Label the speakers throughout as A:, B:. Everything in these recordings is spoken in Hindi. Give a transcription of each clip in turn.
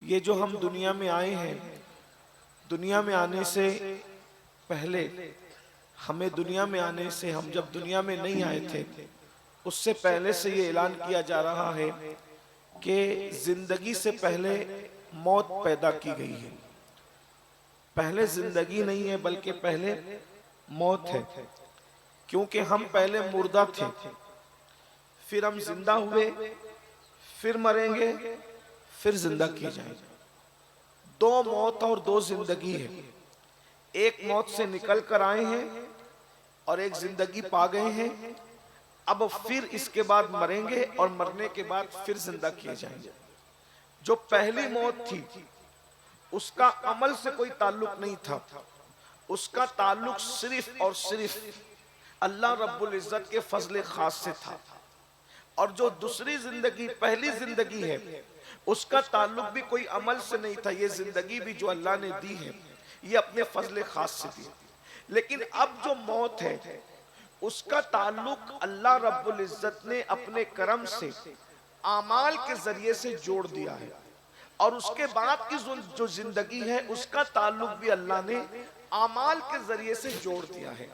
A: ये जो हम दुनिया में आए हैं, दुनिया में आने से पहले हमें दुनिया में आने से हम जब दुनिया में नहीं आए थे उससे पहले से ये ऐलान किया जा रहा है कि जिंदगी से पहले मौत पैदा की गई है। पहले जिंदगी नहीं है बल्कि पहले मौत है, क्योंकि हम पहले मुर्दा थे, फिर हम जिंदा हुए, फिर मरेंगे, फिर जिंदा किए जाएंगे। दो मौत और दो जिंदगी है। एक मौत से निकल कर आए हैं और एक जिंदगी पा गए हैं। अब फिर इसके बाद मरेंगे और मरने के बाद फिर जिंदा किए जाएंगे। जो पहली मौत थी उसका अमल से कोई ताल्लुक नहीं था, उसका ताल्लुक सिर्फ और सिर्फ अल्लाह रब्बुल इज्जत के फजल खास से था। और जो दूसरी जिंदगी पहली जिंदगी है उसका ताल्लुक भी कोई अमल से नहीं था। ये जिंदगी भी जो अल्लाह ने दी है ये अपने फजल खास से दी। लेकिन अब जो मौत है उसका ताल्लुक अल्लाह रब्बुल इज्जत ने अपने करम से आमाल के जरिए से जोड़ दिया है। और उसके बाद की जो जिंदगी है उसका ताल्लुक भी अल्लाह ने आमाल के जरिए से जोड़ दिया है।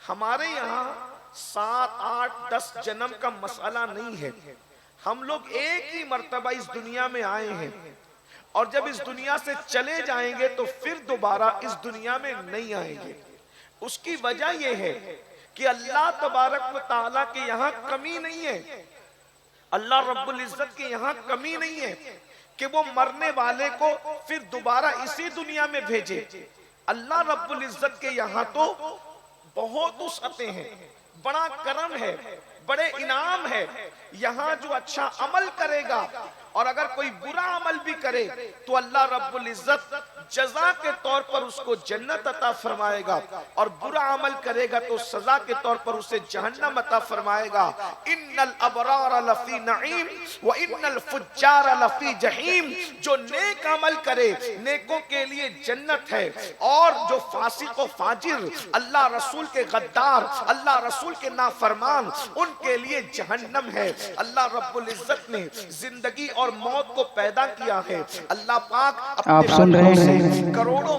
A: हमारे यहाँ 7, 8, 10 जन्म का मसला नहीं है। हम लोग एक ही मर्तबा इस दुनिया में आए हैं और जब इस दुनिया से चले जाएंगे तो फिर दोबारा इस दुनिया में नहीं आएंगे। उसकी वजह यह है कि अल्लाह तबारक व तआला के यहाँ कमी नहीं है, अल्लाह रब्बुल इज्जत के यहाँ कमी नहीं है कि वो मरने वाले को फिर दोबारा इसी दुनिया में भेजे। अल्लाह रब्बुल इज्जत के यहाँ तो बहुत वसअतें हैं, बड़ा करम है, बड़े इनाम है। यहाँ जो अच्छा अमल करेगा और अगर कोई बुरा अमल भी करे तो अल्लाह रब्बुल इज्जत जजा के तौर पर उसको जन्नत अता फरमाएगा और बुरा अमल करेगा तो सजा के तौर पर उसे जहन्नम अता फरमाएगा। इन्नल अबरार लफी नईम व इन्नल फुज्जार लफी जहीम। जो नेक अमल करे नेकों के लिए जन्नत है और जो फासिक व फाजिर, अल्लाह रसूल के गद्दार, अल्लाह रसूल के नाफरमान, उनके लिए जहन्नम है। अल्लाह रब्बुल इज्जत ने जिंदगी और मौत को पैदा किया है। अल्लाह पाक
B: आप सुन रहे हैं
A: करोड़ों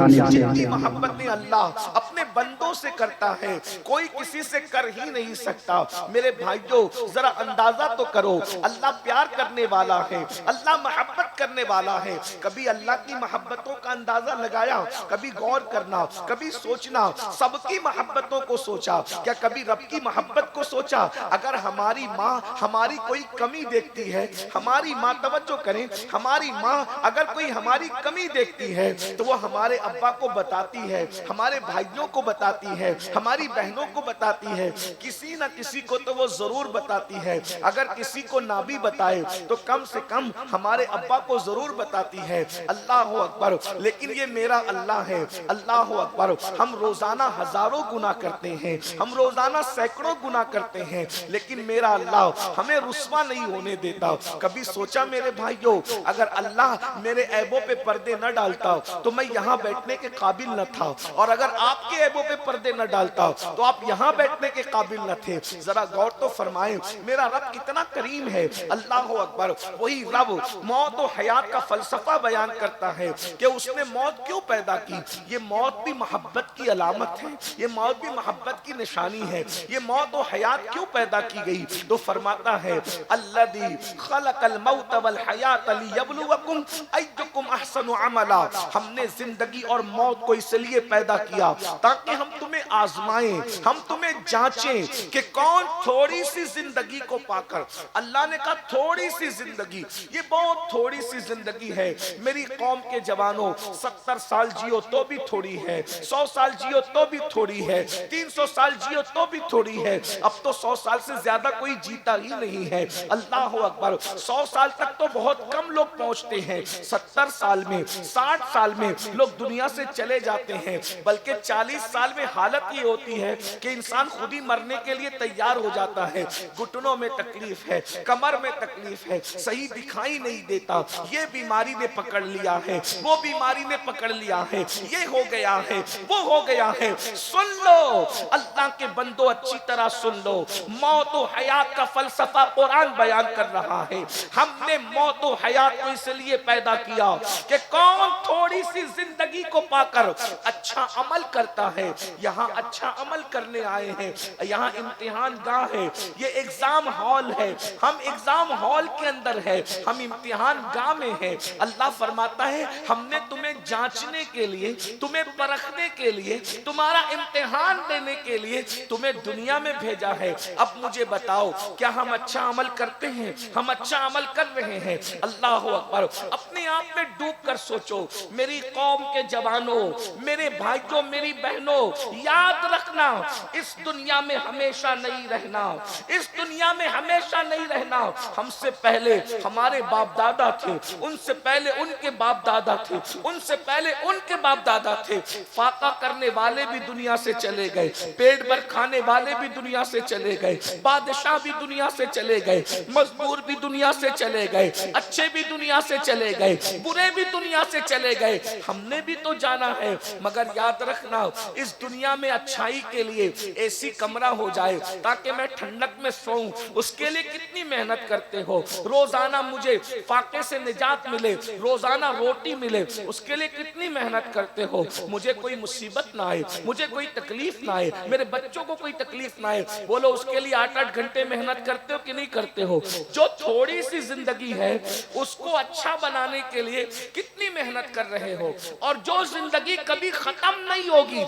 A: जितनी मोहब्बत ने अल्लाह अपने बंदों से करता है कोई किसी से कर ही नहीं सकता। मेरे भाइयों जरा अंदाजा तो करो, अल्लाह प्यार करने वाला है, अल्लाह मोहब्बत करने वाला है। कभी अल्लाह की मोहब्बतों का अंदाजा लगाया? कभी गौर करना, कभी सोचना, सबकी मोहब्बतों को सोचा, क्या कभी रब की मोहब्बत को सोचा? अगर हमारी माँ हमारी कोई कमी देखती है, हमारी माँ, तवज्जो करें, हमारी माँ अगर कोई हमारी कमी देखती है तो वो हमारे अब्बा को बताती है, हमारे भाइयों को बताती है, हमारी बहनों को बताती है, किसी न किसी को तो वो जरूर बताती है। अगर किसी को ना भी बताए तो कम से कम हमारे अब्बा को जरूर बताती है। अल्लाह अकबर। लेकिन ये मेरा अल्लाह है, अल्लाह अकबर। हम रोजाना हजारों गुनाह करते हैं, हम रोजाना सैकड़ों गुनाह करते हैं, लेकिन मेरा अल्लाह हमें रुस्वा नहीं होने देता। कभी सोचा मेरे भाइयों, अगर अल्लाह मेरे ऐबों पे पर्दे न डालता तो मैं यहाँ बैठने के काबिल न था, और अगर आपके ऐबों पे पर्दे न डालता तो आप यहाँ बैठने के काबिल न थे। जरा गौर तो फरमाएं, मेरा रब कितना करीम है। अल्लाह अकबर। वही रब मौत और हयात का फलसफा बयान करता है कि उसने मौत क्यों पैदा की। ये मौत भी मोहब्बत की अलामत है, ये मौत भी मोहब्बत की निशानी है। ये मौत और हयात क्यों पैदा की गई? तो फरमाता है अल्लज़ी खलक़ल मौत वल हयात लियब्लुवकुम अय्युकुम अहसनु अमला। हमने जिंदगी और मौत को इसलिए पैदा किया ताकि हम तुम्हें आजमाएं, हम तुम्हें जांचें कि कौन थोड़ी सी जिंदगी को पाकर, अल्लाह ने कहा थोड़ी सी जिंदगी, ये बहुत थोड़ी सी जिंदगी है। मेरी कौम के जवानों 70 साल जियो तो भी थोड़ी है, 100 साल जियो तो भी थोड़ी है, 300 साल जियो तो भी थोड़ी है। अब तो 100 साल से ज्यादा कोई जीता ही नहीं है। अल्लाह अकबर। 100 साल तक तो बहुत कम लोग पहुंचते हैं, 70 साल में, 60 साल में लोग दुनिया से चले जाते हैं, बल्कि 40 साल में हालत ये होती है कि इंसान खुद ही मरने के लिए तैयार हो जाता है। घुटनों में तकलीफ है, कमर में तकलीफ है, सही दिखाई नहीं देता, ये बीमारी ने पकड़ लिया है, वो बीमारी ने पकड़ लिया है, ये हो गया है, वो हो गया है। सुन लो अल्लाह के बंदो, अच्छी तरह सुन लो, मौत और हयात का फलसफा कुरान बयान कर रहा है। हमने मौत और हयात को इसलिए पैदा किया कि कौन थोड़ी सी जिंदगी को पाकर अच्छा अमल करता है। यहाँ अच्छा अमल करने आए हैं, यहाँ इम्तिहान गाह है, ये एग्जाम हॉल है, हम एग्जाम हॉल के अंदर है, हम इम्तिहान गाह में है। अल्लाह फरमाता है हमने तुम्हें जांचने के लिए, तुम्हें परखने के लिए, तुम्हारा इम्तिहान देने के लिए तुम्हें दुनिया में भेजा है। अब मुझे बताओ क्या हम अच्छा अमल करते हैं? हम अच्छा अमल कर रहे हैं? अल्लाह अकबर। अपने आप में डूब कर सोचो, मेरी कौम के जवानों, मेरे भाइयों, मेरी बहनों, याद रखना इस दुनिया में हमेशा नहीं रहना, इस दुनिया में हमेशा नहीं रहना। हमसे पहले हमारे बाप दादा थे, उनसे पहले उनके बाप दादा थे, उनसे पहले उनके बाप दादा थे। फाका करने वाले भी दुनिया से चले गए, पेट भर खाने वाले भी दुनिया से चले गए, बादशाह भी दुनिया से चले गए, मजदूर भी दुनिया से चले गए, अच्छे भी दुनिया से चले गए, बुरे भी दुनिया से चले गए। हमने भी तो जाना है, मगर याद रखना इस दुनिया में अच्छाई के लिए एसी कमरा हो जाए ताकि मैं ठंडक में सोऊं, उसके लिए कितनी मेहनत करते हो। रोजाना मुझे फाके से निजात मिले, रोजाना रोटी मिले, उसके लिए कितनी मेहनत करते हो। मुझे कोई मुसीबत ना आए, मुझे कोई तकलीफ ना आए, मेरे बच्चों को कोई तकलीफ ना आए, बोलो उसके लिए 8-8 घंटे मेहनत करते हो कि नहीं करते हो। जो थोड़ी सी जिंदगी है उसको अच्छा बनाने के लिए कितनी मेहनत कर रहे हो। और जो जिंदगी कभी खत्म नहीं होगी,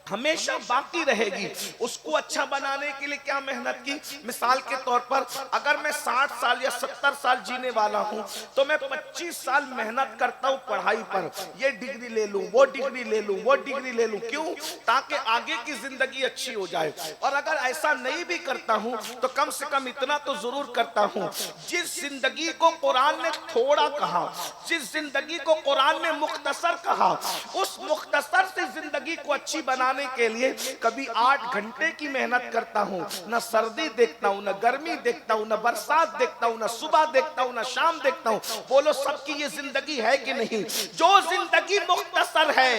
A: हमेशा बाकी रहेगी, उसको अच्छा बनाने के लिए क्या मेहनत की। मिसाल के तौर पर अगर मैं 60 साल या 70 साल जीने वाला हूं तो मैं 25 साल मेहनत करता हूं पढ़ाई पर, ये डिग्री ले लूं, वो डिग्री ले लूं, वो डिग्री ले लूं। क्यों? ताकि आगे की जिंदगी अच्छी हो जाए। और अगर ऐसा नहीं भी करता हूं तो कम से कम इतना तो जरूर करता हूं, जिस जिंदगी को कुरान ने थोड़ा कहा, जिस जिंदगी को कुरान ने मुख्तसर कहा, उस मुख्तसर से जिंदगी को अच्छी बनाने के लिए कभी 8 घंटे की मेहनत करता हूं, न सर्दी देखता हूं, न गर्मी देखता हूं, न बरसात देखता हूं, न सुबह देखता हूं, न शाम देखता हूं। बोलो सबकी ये जिंदगी है कि नहीं? जो जिंदगी मुख्तसर है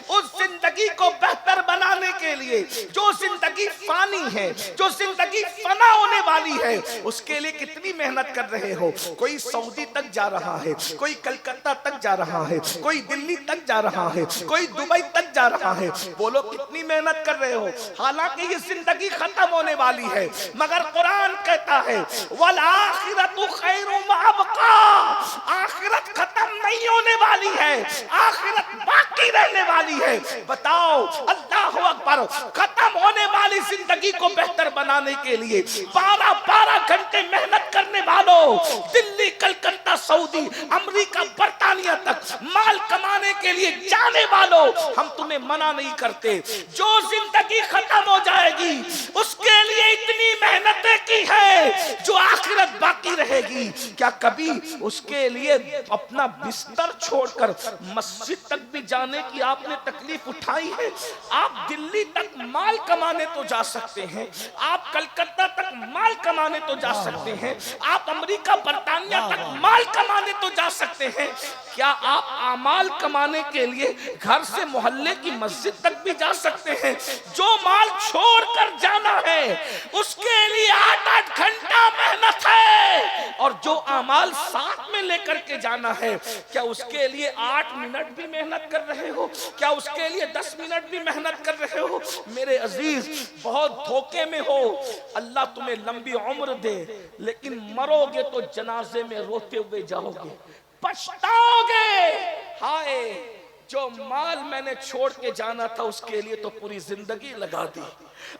A: उस जिंदगी को बेहतर बनाने के लिए, जो जिंदगी फानी है, जो जिंदगी फना होने वाली है, उसके लिए कितनी मेहनत कर रहे हो। कोई सऊदी तक जा रहा है, कोई कलकत्ता तक जा रहा है, कोई दिल्ली तक जा रहा है, कोई दुबई तक जा रहा है। बोलो कितनी मेहनत कर रहे हो। हालांकि ये जिंदगी खत्म होने वाली है, मगर कुरान कहता है वल आखिरतु खैरुम व अबका, आखिरत खत्म नहीं होने वाली है, आखिरत बाकी रहने वाली है। बताओ अल्लाहु अकबर। खत्म होने वाली जिंदगी को बेहतर बनाने के लिए 12-12 घंटे मेहनत करने वालों, दिल्ली, कलकत्ता, सऊदी, अमेरिका, बर्तानिया तक माल कमाने के लिए जाने वालों, हम तुम्हें मना नहीं करते। जो जिंदगी खत्म हो जाएगी उसके लिए इतनी मेहनतें की है, जो आखिरत बाकी रहेगी क्या कभी उसके लिए अपना बिस्तर छोड़कर मस्जिद तक भी जाने की आपने तकलीफ उठाई है? आप दिल्ली तक माल कमाने तो जा सकते हैं, आप कलकत्ता तक माल कमाने तो जा सकते हैं, आप अमेरिका, बर्तानिया तक माल कमाने तो जा सकते हैं, क्या आप आमाल कमाने के लिए घर से मोहल्ले की मस्जिद तक भी जा सकते हैं? जो माल छोड़कर जाना है उसके लिए 8-8 घंटा मेहनत है, और जो आमाल साथ में लेकर के जाना है क्या उसके लिए 8 मिनट भी मेहनत कर रहे हो? क्या उसके लिए 10 मिनट भी मेहनत कर रहे हो? मेरे अजीज, बहुत धोखे में हो। अल्लाह तुम्हें लंबी उम्र दे, लेकिन मरोगे तो जनाजे में रोते हुए जाओगे, पछताओगे। हाय, जो माल मैंने छोड़ के जाना था उसके लिए तो पूरी जिंदगी लगा दी,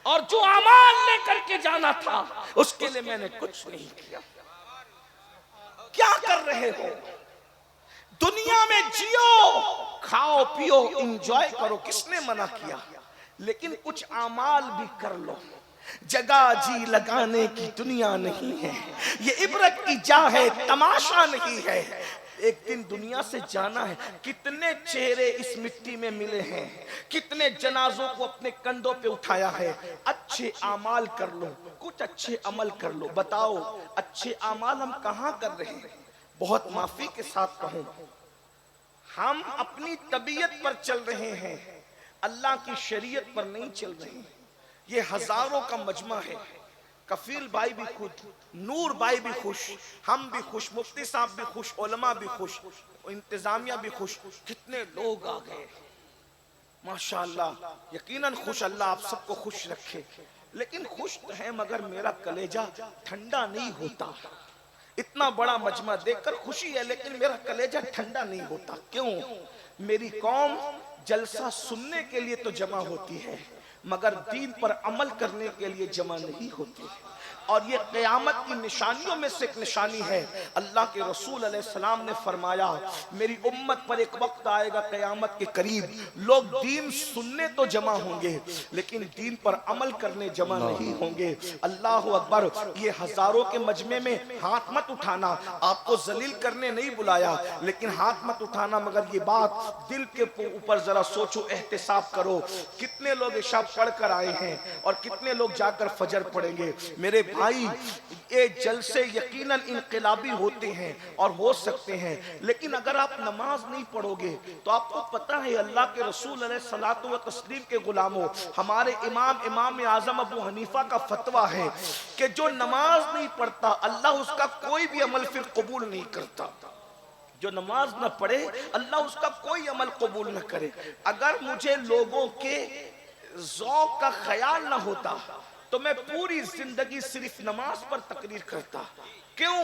A: और जो अमाल लेकर के जाना था उसके लिए मैंने कुछ नहीं किया। क्या कर रहे हो? दुनिया में जियो, खाओ पियो, एंजॉय करो, किसने मना किया? लेकिन कुछ अमाल भी कर लो। जगह जी लगाने की दुनिया नहीं है, ये इबरत की जा है, तमाशा नहीं है। एक दिन दुनिया से जाना है। कितने चेहरे इस मिट्टी में मिले हैं, कितने जनाजों को अपने कंधों पे उठाया है। अच्छे अमाल कर लो, कुछ अच्छे अमल कर लो। बताओ अच्छे अमाल हम कहाँ कर रहे हैं? बहुत माफी के साथ कहूं, हम अपनी तबीयत पर चल रहे हैं, अल्लाह की शरीयत पर नहीं चल रहे हैं। ये हजारों का मजमा है। कफील भाई भी खुश, नूर भाई भी खुश, हम भी खुश, मुफ्ती साहब भी खुश, उलमा भी खुश, इंतजामिया भी खुश। कितने लोग आ गए माशाअल्लाह। यकीनन खुश, अल्लाह आप सबको खुश रखे। लेकिन खुश तो है मगर मेरा कलेजा ठंडा नहीं होता। इतना बड़ा मजमा देखकर खुशी है लेकिन मेरा कलेजा ठंडा नहीं होता। क्यों? मेरी कौम जलसा सुनने के लिए तो जमा होती है मगर दीन पर अमल करने के लिए जमा नहीं होती है। और ये क़यामत की निशानियों में से एक निशानी है। अल्लाह के रसूल अलैहिस्सलाम ने फरमाया, मेरी उम्मत पर एक वक्त आएगा क़यामत के करीब, लोग दीन सुनने तो जमा होंगे लेकिन दीन पर अमल करने जमा नहीं होंगे। अल्लाह अकबर। ये हजारों के मजमे में हाथ मत उठाना, आपको जलील करने नहीं बुलाया, लेकिन हाथ मत उठाना। मगर ये बात दिल के ऊपर जरा सोचो, एहतिसाब करो। कितने लोग इशा पढ़ कर आए हैं और कितने लोग जाकर फजर पढ़ेंगे? मेरे भाई, ये जलसे यकीनन इनकलाबी होते हैं और हो सकते हैं, लेकिन अगर आप नमाज नहीं पढ़ोगे तो आपको पता है अल्लाह के रसूल अलैहिस्सलातु व तस्लीम के गुलामों, हमारे इमाम आजम अबू हनीफा का फतवा है कि जो नमाज नहीं पढ़ता अल्लाह उसका कोई भी अमल फिर कबूल नहीं करता। जो नमाज न पढ़े अल्लाह उसका कोई अमल कबूल न करे। अगर मुझे लोगों के ज़ौक़ का ख्याल न होता तो मैं पूरी जिंदगी सिर्फ नमाज पर तकरीर करता। क्यों?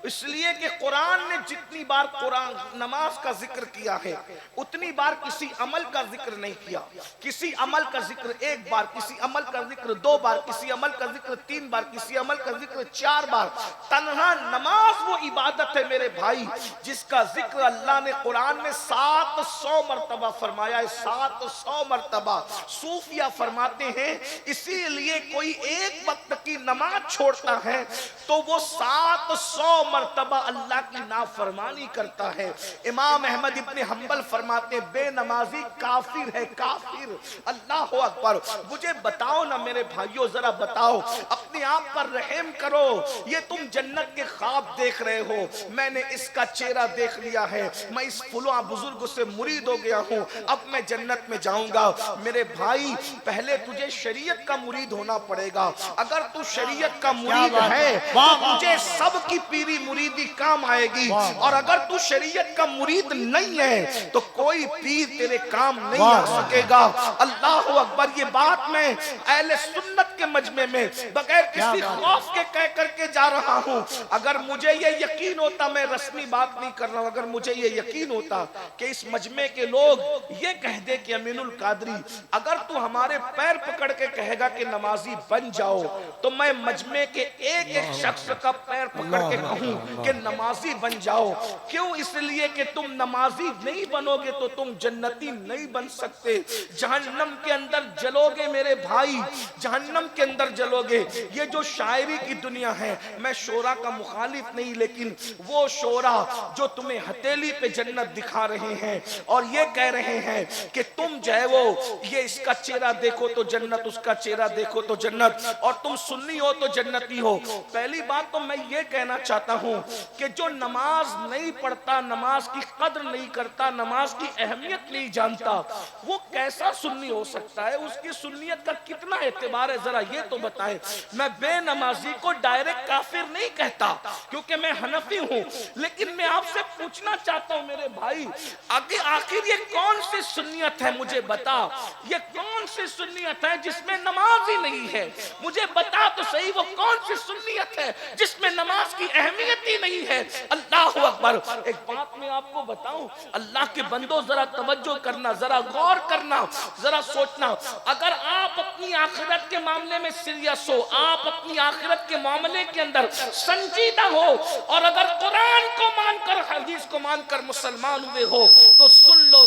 A: इसलिए कि कुरान ने जितनी बार कुरान नमाज का जिक्र किया है उतनी बार किसी अमल का जिक्र नहीं किया। किसी अमल का जिक्र एक बार, किसी अमल का जिक्र दो बार, किसी अमल का जिक्र तीन बार, किसी अमल का जिक्र चार बार। तन्हा नमाज वो इबादत है मेरे भाई जिसका जिक्र अल्लाह ने कुरान में 700 मरतबा फरमाया है। 700 मरतबा। सूफिया फरमाते हैं इसीलिए कोई एक वक्त की नमाज छोड़ता है तो वो 700 मरतबा अल्लाह की नाफरमानी करता है। इमाम अहमद इब्न हंबल फरमाते बेनमाजी काफिर है, काफिर। अल्लाह अकबर। मुझे बताओ ना मेरे भाइयों, जरा बताओ, अपने आप पर रहम करो। ये तुम जन्नत के ख्वाब देख रहे हो, मैंने इसका चेहरा देख लिया है, मैं इस फुला बुजुर्ग से मुरीद हो गया हूँ, अब मैं जन्नत में जाऊंगा। मेरे भाई, पहले तुझे शरीयत का मुरीद होना पड़ेगा। अगर तू शरीयत का मुरीद है तो तुझे सबकी पीरी मुरीदी काम आएगी, और अगर तू शरीयत का मुरीद नहीं है तो कोई पीर तेरे काम नहीं आ सकेगा। अल्लाह अकबर। ये बात मैं अहले सुन्नत के मजमे में बगैर किसी खौफ के कह करके जा रहा हूं। अगर मुझे ये यकीन होता, मैं रस्मी बात नहीं कर रहा हूं, अगर मुझे ये यकीन होता कि इस मजमे के लोग ये कह दे कि अमीनुल कादरी अगर तू हमारे पैर पकड़ के कहेगा कि नमाजी बन जाओ, तो मैं मजमे के एक एक शख्स का पैर पकड़ के कहूं कि नमाजी बन जाओ। क्यों? इसलिए कि तुम नमाजी नहीं बनोगे तो तुम जन्नती नहीं बन सकते। जहन्नम के अंदर जलोगे मेरे भाई, जहन्नम के अंदर जलोगे। ये जो शायरी की दुनिया है, मैं शोरा का मुखालिफ नहीं, लेकिन वो शोरा जो तुम्हें हथेली पे जन्नत दिखा रहे हैं और ये कह रहे हैं कि तुम जो है वो ये इसका चेहरा देखो तो जन्नत, उसका चेहरा देखो तो जन्नत, और तुम सुन्नी हो तो जन्नती हो। पहली बात तो मैं ये कहना चाहता हूं कि जो नमाज नहीं पढ़ता, नमाज की कद्र नहीं करता, नमाज की अहमियत नहीं जानता, वो कैसा सुन्नी हो सकता है? उसकी सुन्नियत का कितना एतबार है, जरा ये तो बताएं। मैं बेनमाजी को डायरेक्ट काफिर नहीं कहता क्योंकि मैं हनफी हूं, लेकिन मैं आपसे पूछना चाहता हूं मेरे भाई, आगे आखिर ये कौन सी सुन्नियत है? मुझे बता, ये कौन सी सुन्नियत है जिसमें नमाज ही नहीं है? मुझे बता तो सही, वो कौन सी सुन्नियत है जिसमें नमाज की अहमियत ही नहीं है? अल्लाह अकबर। एक बात मैं आपको बताऊं, अल्लाह के बंदो जरा तवज्जो करना, जरा गौर करना, जरा सोचना। अगर आप अपनी आखिरत के मामले में सीरियस हो, आप अपनी आखिरत के मामले के अंदर संजीदा हो, और अगर कुरान को मानकर, हदीस को मानकर मुसलमान हुए हो, तो सुन लो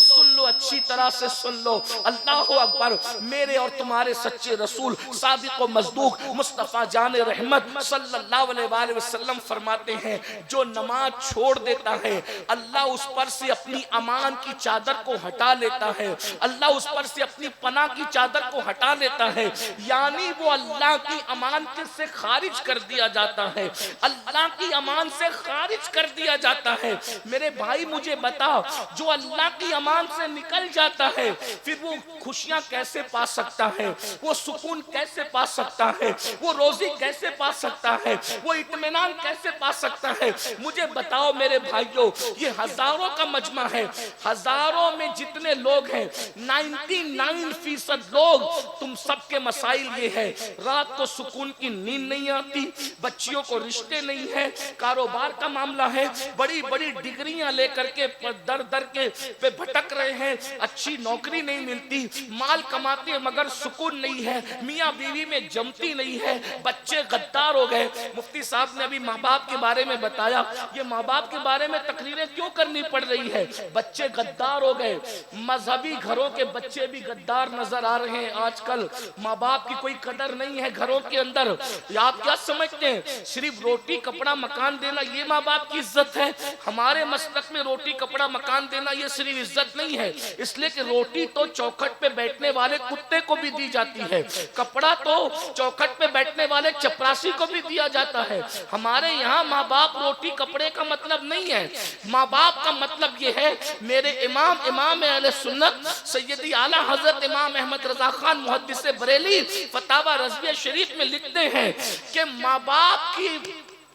A: अच्छी तरह से सुन लो। अल्लाह अकबर। मेरे और तुम्हारे सच्चे रसूल सादिक व मज़दूक मुस्तफ़ा जान रहमत सल्लल्लाहु अलैहि वसल्लम फरमाते हैं, जो नमाज छोड़ देता है अल्लाह उस पर से अपनी अमान की चादर को हटा लेता है, अल्लाह उस पर से अपनी पनाह की चादर को हटा लेता है, यानी वो अल्लाह की अमान से खारिज कर दिया जाता है, अल्लाह की अमान से खारिज कर दिया जाता है। मेरे भाई मुझे बताओ, जो अल्लाह की अमान से निकल जाता है फिर वो खुशियां कैसे पा सकता है, वो सुकून कैसे पा सकता है, वो रोजी कैसे पा सकता है, वो इत्मीनान कैसे पा सकता है? मुझे बताओ मेरे भाइयों, ये हजारों का मजमा है, हजारों में जितने लोग हैं 99% लोग, तुम सबके मसाइल ये है, रात को सुकून की नींद नहीं आती, बच्चियों को रिश्ते नहीं है, कारोबार का मामला है, बड़ी बड़ी डिग्रियां लेकर के दर दर के पे भटक रहे हैं, अच्छी नौकरी नहीं मिलती, माल कमाते हैं मगर सुकून नहीं है, मियाँ बीवी में जमती नहीं है, बच्चे गद्दार हो गए। मुफ्ती साहब ने अभी माँ बाप के बारे में बताया, ये माँ बाप के बारे में तकरीरें क्यों करनी पड़ रही है? बच्चे गद्दार हो गए, मजहबी घरों के बच्चे भी गद्दार नजर आ रहे हैं आजकल, माँ बाप की कोई कदर नहीं है घरों के अंदर। आप क्या समझते हैं सिर्फ रोटी कपड़ा मकान देना ये माँ बाप की इज्जत है? हमारे मसलक में रोटी कपड़ा मकान देना ये सिर्फ इज्जत नहीं है, इसलिए कि रोटी तो चौखट पे बैठने वाले कुत्ते को भी दी जाती है, कपड़ा तो चौखट पे बैठने वाले चपरासी को भी दिया जाता है। हमारे यहाँ माँ बाप रोटी कपड़े का मतलब नहीं है, माँ बाप का मतलब ये है, मेरे इमाम अहले सुन्नत सैयदी आला हजरत इमाम अहमद रजा खान मुहद्दिस बरेली फतावा रज़विया शरीफ में लिखते हैं कि माँ बाप की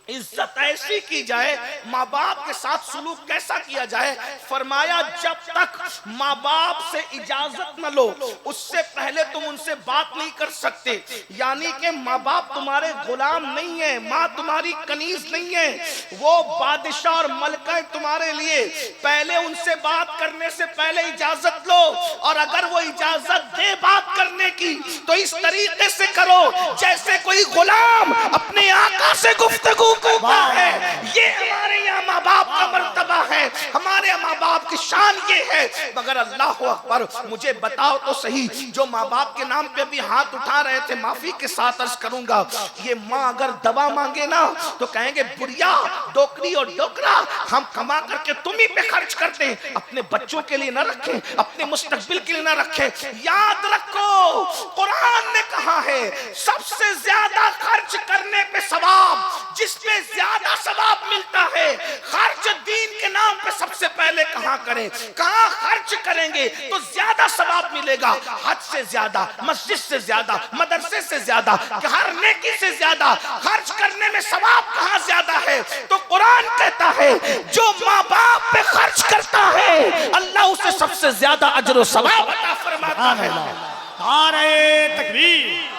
A: इज्जत ऐसी की जाए, माँ बाप के साथ सुलूक कैसा किया जाए? फरमाया जब तक माँ बाप से इजाजत न लो उससे पहले तुम उनसे बात नहीं कर सकते, यानी कि माँ बाप तुम्हारे गुलाम नहीं है, माँ तुम्हारी कनीज नहीं है, वो बादशाह और मलका तुम्हारे लिए। पहले उनसे बात करने से पहले इजाजत लो, और अगर वो इजाजत दे बात करने की तो इस तरीके से करो जैसे कोई गुलाम अपने आका से गुफ्तगू करता है। ये हमारे यहाँ माँ बाप का मर्तबा है, हमारे माँ बाप की शान ये है। मगर अल्लाह अकबर, मुझे बताओ तो सही, जो माँ बाप के नाम पे भी हाथ उठा रहे थे, माफी के साथ अर्ज करूंगा, ये माँ अगर दवा मांगे ना तो कहेंगे बुढ़िया डोकरी और डोकरा हम कमा करके तुम ही पे खर्च करते हैं, अपने बच्चों के लिए ना रखें, अपने मुस्तकबिल के लिए ना रखें। याद रखो कुरान ने कहा है सबसे ज्यादा खर्च करने पे सवाब, जिस पे ज्यादा सवाब मिलता है, खर्च दीन के नाम पे सबसे पहले कहाँ करें, कहाँ खर्च करेंगे तो ज्यादा सवाब मिलेगा? हज से ज्यादा, मस्जिद से ज्यादा, मदरसे से ज्यादा, हर नेकी से ज्यादा खर्च करने में सवाब कहाँ ज्यादा है? तो कुरान कहता है जो माँ बाप पे खर्च करता है अल्लाह उसे सबसे ज्यादा अजर और सवाब अता फरमाता है।
B: नारे तकबीर,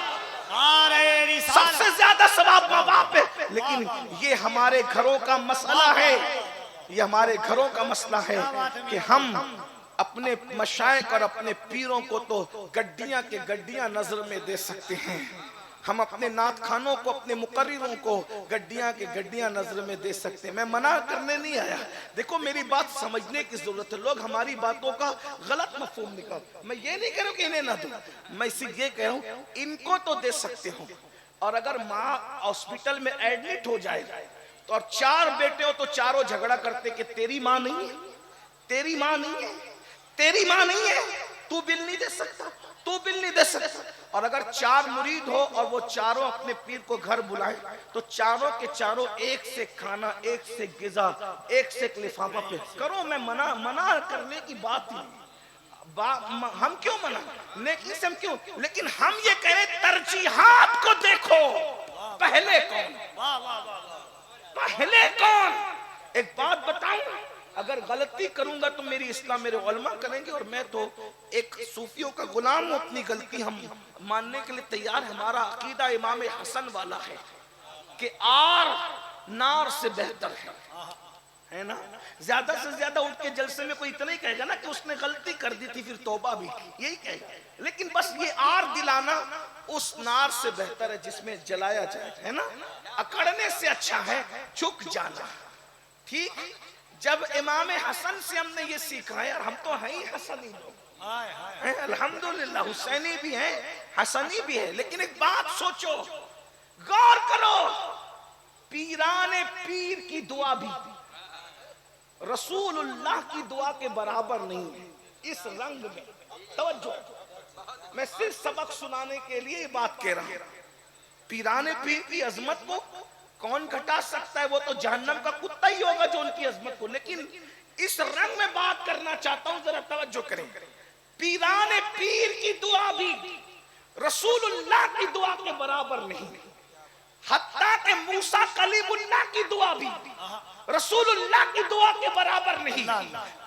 A: सबसे ज्यादा सवाब माँ बाप है। लेकिन ये हमारे घरों का मसला है, ये हमारे घरों का मसला है कि हम अपने मशाइख और अपने पीरों को तो गड्डियां के गड्डियां नजर में दे सकते हैं, हम अपने नात खानों को, अपने मुकर्रिरों को गड्डियां के गड्डियां नजर में दे सकते हैं। मैं मना करने नहीं आया, देखो मेरी बात समझने की जरूरत है। लोग हमारी बातों का गलत मफहूम निकाल, मैं ये नहीं कह रहा कि इन्हें ना दो, मैं इसी ये कह रहा हूं इनको तो दे सकते हो। और अगर माँ हॉस्पिटल में एडमिट हो जाए तो और 4 बेटे हो तो चारों झगड़ा करते कि तेरी माँ नहीं है, तेरी माँ नहीं है, तेरी माँ नहीं है, तू बिल नहीं दे सकता, तू बिल नहीं दे सकता। और अगर 4 मुरीद हो और वो चारों अपने पीर को घर बुलाए तो चारों के चारों एक से खाना, एक से गिजा, एक से लिफाफा पे करो। मैं मना करने की बात ही, हम क्यों मना, नेकी से हम क्यों, लेकिन हम ये कहें तरजीहात को देखो, पहले कौन, पहले कौन। एक बात बताऊं, अगर गलती करूंगा तो मेरी इस्लाह मेरे उलमा करेंगे, और मैं तो एक सूफियों का गुलाम हूं, अपनी गलती हम मानने के लिए तैयार। हमारा अकीदा इमाम हसन वाला है कि आर नार से बेहतर है ना। ज्यादा से ज्यादा उठ के जलसे में कोई इतना ही कहेगा ना कि उसने गलती कर दी थी फिर तौबा भी की, यही कहेगा। लेकिन बस ये आर दिलाना उस नार से बेहतर है जिसमें जलाया जाए, है ना। अकड़ने से अच्छा है झुक जाना, ठीक। जब इमाम हसन से हमने ये सीखा है, और हम तो हैं ही हसनी लोग, अल्हम्दुलिल्लाह, हुसैनी भी हैं, हसनी भी है। लेकिन एक बात सोचो, गौर करो, पीराने पीर की दुआ भी रसूलुल्लाह की दुआ के बराबर नहीं है इस रंग में। तवज्जो, मैं सिर्फ सबक सुनाने के लिए बात कह रहा हूं। पीराने पीर की अजमत को कौन घटा सकता है? वो तो जहन्नम का कुत्ता ही होगा जो उनकी अजमत को। लेकिन इस रंग में बात करना चाहता हूं, जरा तवज्जो करें। पीराने पीर की दुआ भी रसूलुल्लाह की दुआ के बराबर नहीं, हत्ता के मूसा कलीमुल्लाह की दुआ भी रसूलुल्लाह की दुआ के बराबर नहीं।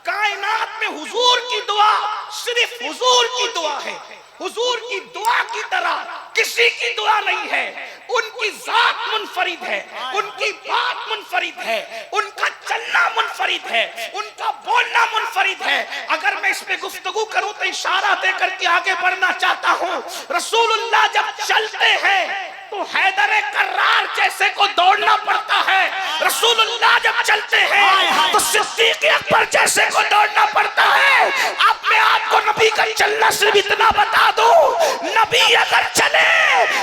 A: कायनात में हुजूर की दुआ सिर्फ हुजूर की दुआ है। हुजूर की दुआ की तरह किसी की दुआ नहीं है। उनकी जात मुनफरिद है, उनकी बात मुनफरिद है, उनका चलना मुनफरिद है, उनका बोलना मुनफरिद है। अगर मैं इस पे गुफ्तगू करूं तो इशारा देकर के आगे बढ़ना चाहता हूं। रसूलुल्लाह जब चलते हैं तो हैदर कर्रार जैसे को दौड़ना पड़ता है। रसूलुल्लाह जब चलते हैं तो सिद्दीक अकबर जैसे को दौड़ना पड़ता है। अब मैं आपको नबी का चलना सिर्फ इतना बता दूं, नबी अगर चले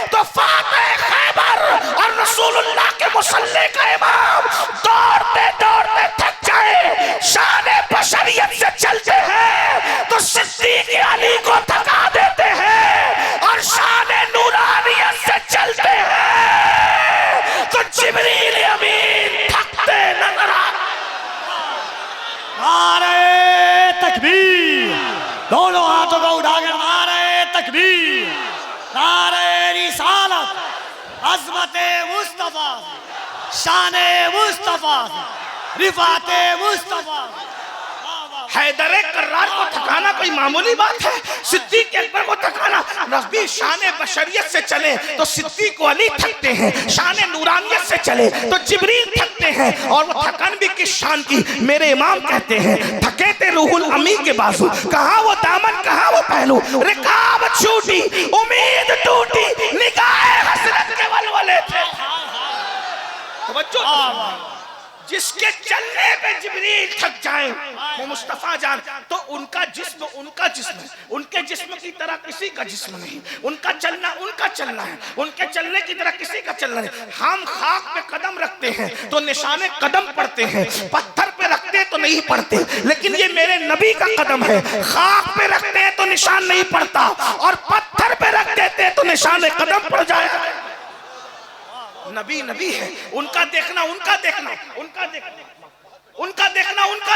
A: तो फातिह खैबर और रसूलुल्लाह के मुसल्ले का इमाम दौड़ते दौड़ते थक जाए, शान बशरियत से चलते हैं तो सिद्दीक अली को थका देते हैं, और शान नूरानियत से चलते हैं तो जिब्रील अमीन थकते नजर आते।
B: नारे तकबीर, दोनों हाथों को उठाकर नारे तकबीर, नारे रिसालत, अज़मते मुस्तफा, शाने मुस्तफा, रिफाते मुस्तफा।
A: हैदर कर्रार को थकाना कोई मामूली बात है? सिद्दीक अकबर को थकाना? नबी शान बशरियत से चले तो सिद्दीक अली थकते हैं, शान नूरानियत से चले तो जिब्रील थकते हैं। और वो थकान भी किस शान की? मेरे इमाम कहते हैं, थके थे रूहुल अमी के बाजू, कहाँ वो दामन कहाँ वो पहलू, रिकाब छूटी उम्मीद टूटी, निगाह हसरत के वलवले थे। जिसके चलने पे जिब्रील थक जाए वो मुस्तफा जान, तो उनका जिस्म उनके जिस्म की तरह किसी का जिस्म नहीं। उनका चलना है, उनके चलने की तरह किसी का चलना नहीं। हम खाक पे कदम रखते हैं तो निशाने कदम पड़ते हैं, पत्थर पे रखते हैं तो नहीं पड़ते। लेकिन ये मेरे नबी का कदम है, खाक पे रखते हैं तो निशान नहीं पड़ता, और पत्थर पे रख देते हैं तो निशाने कदम पड़ जाएगा। नबी है, उनका देखना उनका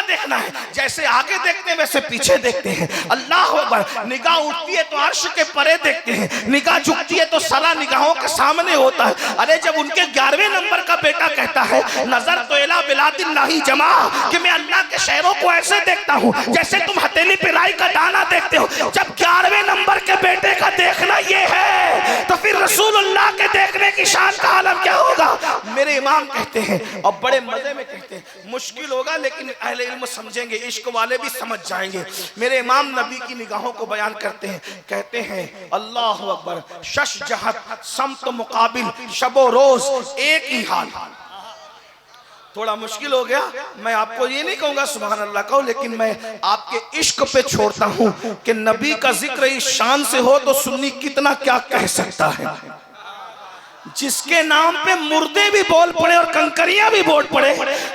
A: देखना है। जैसे आगे देखते हैं वैसे पीछे देखते हैं। अल्लाह अकबर। निगाह उठती है तो अर्श के परे देखते हैं, निगाह झुकती है तो सरा निगाहों के सामने होता है। अरे जब उनके 11वें नंबर का बेटा कहता है, नजर तो इला बिलादिल्लाही जमा, कि मैं अल्लाह के शहरों को ऐसे देखता हूँ जैसे तुम हथेली पे राई का दाना देखते हो। जब 11वें नंबर के बेटे का देखना ये है तो फिर रसूलुल्लाह के देखने की शान का आलम क्या होगा? मेरे इमाम कहते हैं, और बड़े मजे में कहते हैं, मुश्किल होगा लेकिन अहले इल्म समझेंगे, इश्क वाले भी समझ जाएंगे। मेरे इमाम नबी की निगाहों को बयान करते हैं, कहते हैं अल्लाह अकबर, शश जहत समत मुकाबिल, शबो रोज एक ही हाल। थोड़ा मुश्किल हो गया, मैं आपको ये नहीं कहूंगा सुभान अल्लाह कहो, लेकिन मैं आपके इश्क पे छोड़ता हूं कि नबी का जिक्र इस शान से हो तो सुन्नी कितना क्या कह सकता है। जिसके नाम पे मुर्दे भी बोल पड़े और कंकरियां भी बोल पड़े,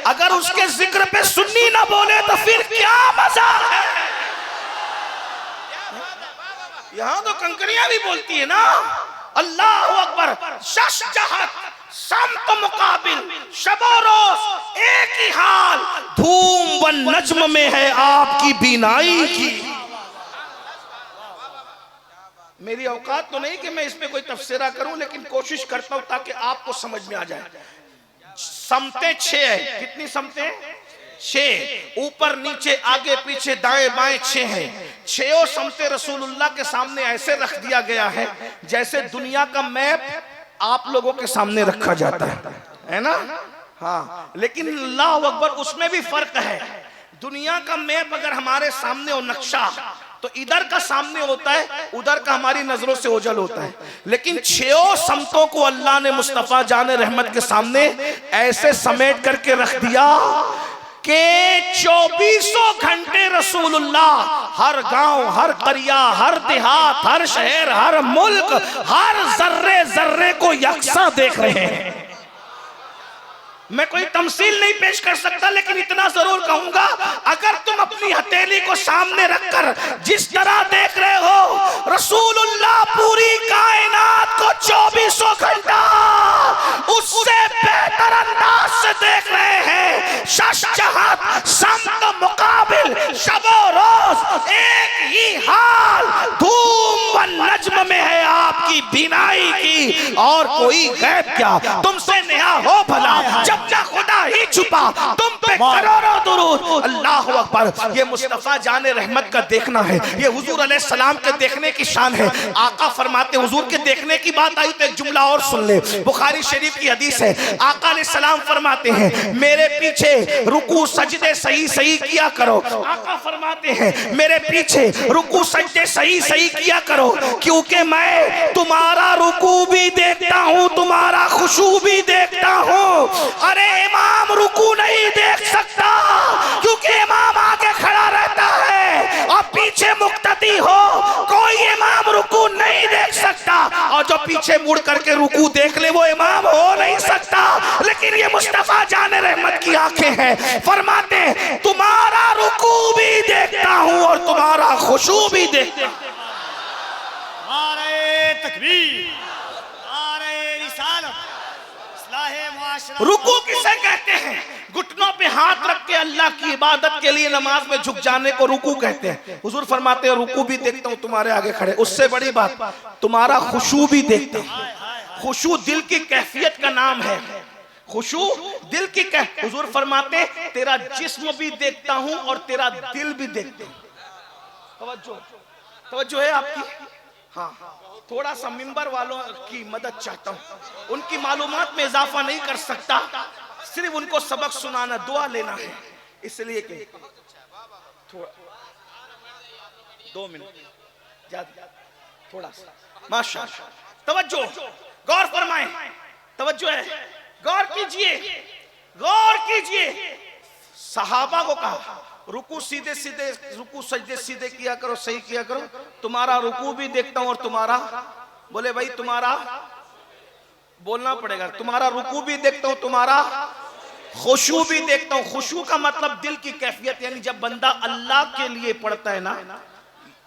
A: अगर उसके जिक्र पे सुन्नी ना बोले तो फिर क्या मजा है? यहां तो कंकरियां भी बोलती है ना। अल्लाह अकबर। शश जहत समत मुकाबिल, शबो रोज एक ही हाल, धूम व नज्म में है आपकी बीनाई की। मेरी औकात तो नहीं कि मैं इस पे कोई तफसीरा करूं, लेकिन कोशिश करता हूं ताकि आपको समझ में आ जाए। समते 6 है। कितनी समते? 6। ऊपर नीचे आगे पीछे दाएं बाएं 6 है। 6 समते रसूलुल्लाह के सामने ऐसे रख दिया गया है जैसे दुनिया का मैप आप लोगों के सामने रखा जाता है ना? हाँ, लेकिन अल्लाह अकबर, उसमें भी फर्क है। दुनिया का मैप अगर हमारे सामने हो, नक्शा, तो इधर का सामने होता है, उधर का हमारी नजरों से ओझल होता है। लेकिन 6 समतों को अल्लाह ने मुस्तफा जान रहमत के सामने ऐसे समेट करके रख दिया के 24 घंटे रसूलुल्लाह हर गांव, हर करिया, हर देहात, हर शहर, हर मुल्क, हर जर्रे जर्रे को यकसा देख रहे हैं। मैं कोई तमसील नहीं पेश कर सकता, लेकिन इतना जरूर कहूंगा, अगर तुम अपनी हथेली को सामने रखकर जिस तरह देख रहे हो, रसूलुल्लाह पूरी कायनात को 24 घंटा उससे बेहतर अंदाज से देख रहे हैं। शशजहात समत मुकाबिल शबो रोज एक ही हाल, धूम व नज्म में है आपकी बीनाई की, और कोई गैब क्या तुमसे नेहा हो भला, जब तक खुदा ही छुपा तुम पे करोड़ों दुरूद। अल्लाह अकबर। ये मुस्तफा जाने रहमत का देखना है, ये हुजूर अलैहिस्सलाम के देखने की शान है। आका फरमाते, हुजूर के देखने की बात आई तो एक जुमला और सुन ले, बुखारी शरीफ की हदीस है। आका अलैहिस्सलाम फरमाते हैं, मेरे पीछे रुकू सजदे सही सही किया करो। आका फरमाते हैं, मेरे पीछे रुकू सजदे सही सही किया करो, क्योंकि मैं तुम्हारा रुकू भी देखता हूँ, तुम्हारा खुशू भी देखता हूँ। अरे इमाम रुकू नहीं देख सकता, क्योंकि इमाम आगे खड़ा रहता है और पीछे मुक्तदी हो, कोई इमाम रुकू नहीं देख सकता। और जो पीछे मुड़ करके रुकू देख ले वो इमाम हो नहीं सकता। लेकिन ये मुस्तफा जाने रहमत की आंखें हैं, फरमाते हैं तुम्हारा रुकू भी देखता हूं और तुम्हारा खुशू भी देखता हूं।
B: नारे तकबीर, नारे रिसालत, इस्लाहे मुआशरा।
A: रुकू किसे कहते हैं? घुटनों पे हाथ रख के अल्लाह की इबादत के लिए नमाज में झुक जाने को रुकू कहते हैं। हुजूर फरमाते हैं, रुकू भी देखता हूं तुम्हारे आगे खड़े। उससे बड़ी बात, तुम्हारा खुशू भी देखता हूं। खुशू दिल की कैफियत का नाम है। खुशू दिल की हुजूर फरमाते, तेरा जिस्म भी देखता हूं और तेरा दिल भी देखता हूं। तवज्जो है आपकी? हाँ, थोड़ा सा मिंबर वालों की मदद चाहता हूं। उनकी मालूमात में इजाफा नहीं कर सकता, सिर्फ उनको सबक सुनाना, दुआ लेना है, इसलिए कि थोड़ा 2 मिनट ज्यादा, थोड़ा सा माशाअल्लाह। तवज्जो, गौर फरमाएं, तवज्जो है, गौर कीजिए, गौर कीजिए। सहाबा को कहा, रुकू सीधे सीधे, रुकू सजदे सीधे किया करो, सही किया करो। तुम्हारा रुकू भी देखता हूं और तुम्हारा, बोले भाई तुम्हारा बोलना पड़ेगा, तुम्हारा रुकू भी देखता हूं, तुम्हारा खुशू भी देखता हूं। खुशू का मतलब दिल की कैफियत, यानी जब बंदा अल्लाह के लिए पढ़ता है ना,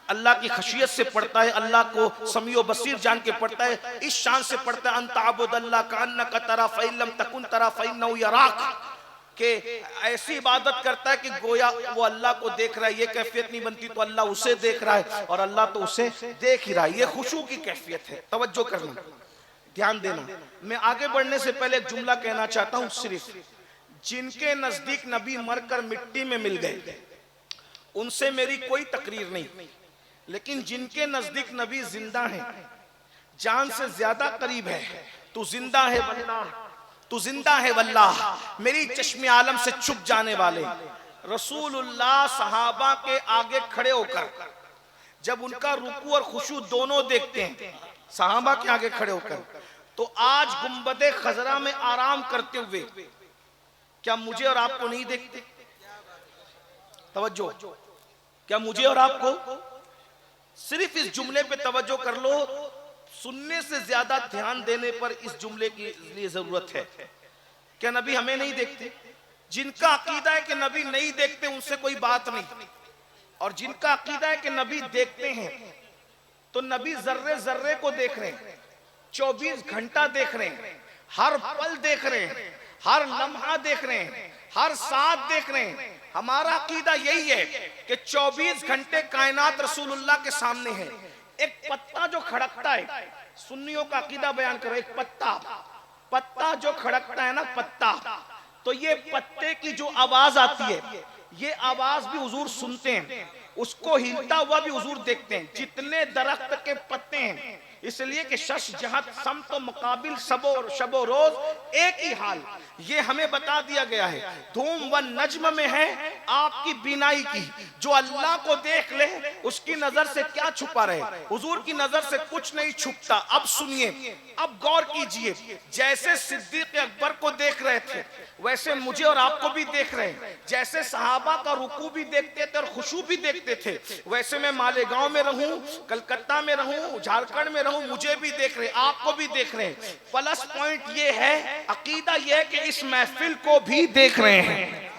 A: अल्लाह की खशियत से पढ़ता है, अल्लाह को समीओ बसीर जान के पढ़ता है, इस शान से पढ़ता है, अंत अबुदल्लाह का अन्नका तरा फइल्लम तकुन तरा फइन्नहु यराक, के ऐसी इबादत करता है कि गोया वो अल्लाह को देख रहा है। ये कैफियत नहीं बनती तो अल्लाह उसे देख रहा है और अल्लाह तो उसे देख ही रहा है। ये खुशू की कैफियत है। तवज्जो करना, ध्यान देना। मैं आगे बढ़ने से पहले एक जुमला कहना चाहता हूं, सिर्फ जिनके नजदीक नबी मरकर मिट्टी में मिल गए उनसे मेरी कोई तकरीर नहीं, लेकिन जिनके नजदीक नबी जिंदा है, जान से ज्यादा करीब है, तू जिंदा है वल्लाह, तू जिंदा है वल्लाह, मेरी चश्मे आलम से छुप जाने वाले रसूलुल्लाह सहाबा के आगे खड़े होकर जब उनका रुकू और खुशू दोनों देखते हैं, सहाबा के आगे खड़े होकर, तो आज गुंबदे खजरा में आराम करते हुए क्या मुझे और आपको नहीं देखते? तवज्जो, क्या मुझे और आपको? सिर्फ इस जुमले पे तवज्जो कर लो, सुनने से ज्यादा ध्यान देने पर इस जुमले की लिए जरूरत है। क्या नबी हमें नहीं देखते? जिनका अकीदा है कि नबी नहीं देखते उनसे कोई बात नहीं, और जिनका अकीदा है कि नबी देखते हैं, तो नबी जर्रे जर्रे को देख रहे हैं, 24 घंटा देख रहे हैं, हर पल देख रहे हैं, हर लम्हा देख रहे हैं, हर साथ देख रहे हैं। हमारा अकीदा यही है कि 24 घंटे कायनात रसूलुल्लाह के सामने है। एक पत्ता जो खड़कता है, सुन्नियों का अकीदा बयान करो, एक पत्ता जो खड़कता है ना, पत्ता, तो ये पत्ते की जो आवाज आती है, ये आवाज भी हुजूर सुनते हैं, उसको हिलता हुआ भी हुजूर देखते हैं। जितने दरख्त के पत्ते हैं इसलिए कि शश जहत सम तो मुकाबिल शबो रोज एक ही हाल, ये हमें बता दिया गया है। धूम व नज्म में है आपकी बीनाई की, जो अल्लाह को देख ले उसकी नजर से क्या छुपा रहे, हुजूर की नजर से कुछ नहीं छुपता। अब सुनिए, अब गौर कीजिए, जैसे सिद्दीक अकबर को देख रहे थे वैसे मुझे और आपको भी देख रहे हैं। जैसे सहाबा का रुकू भी देखते थे और खुशू भी देखते थे, वैसे मैं मालेगांव में रहूं, कलकत्ता में रहूं, झारखंड में रहूं, मुझे भी देख रहे हैं, आपको भी देख रहे हैं। प्लस पॉइंट ये है, अकीदा ये है कि इस महफिल को भी देख रहे हैं।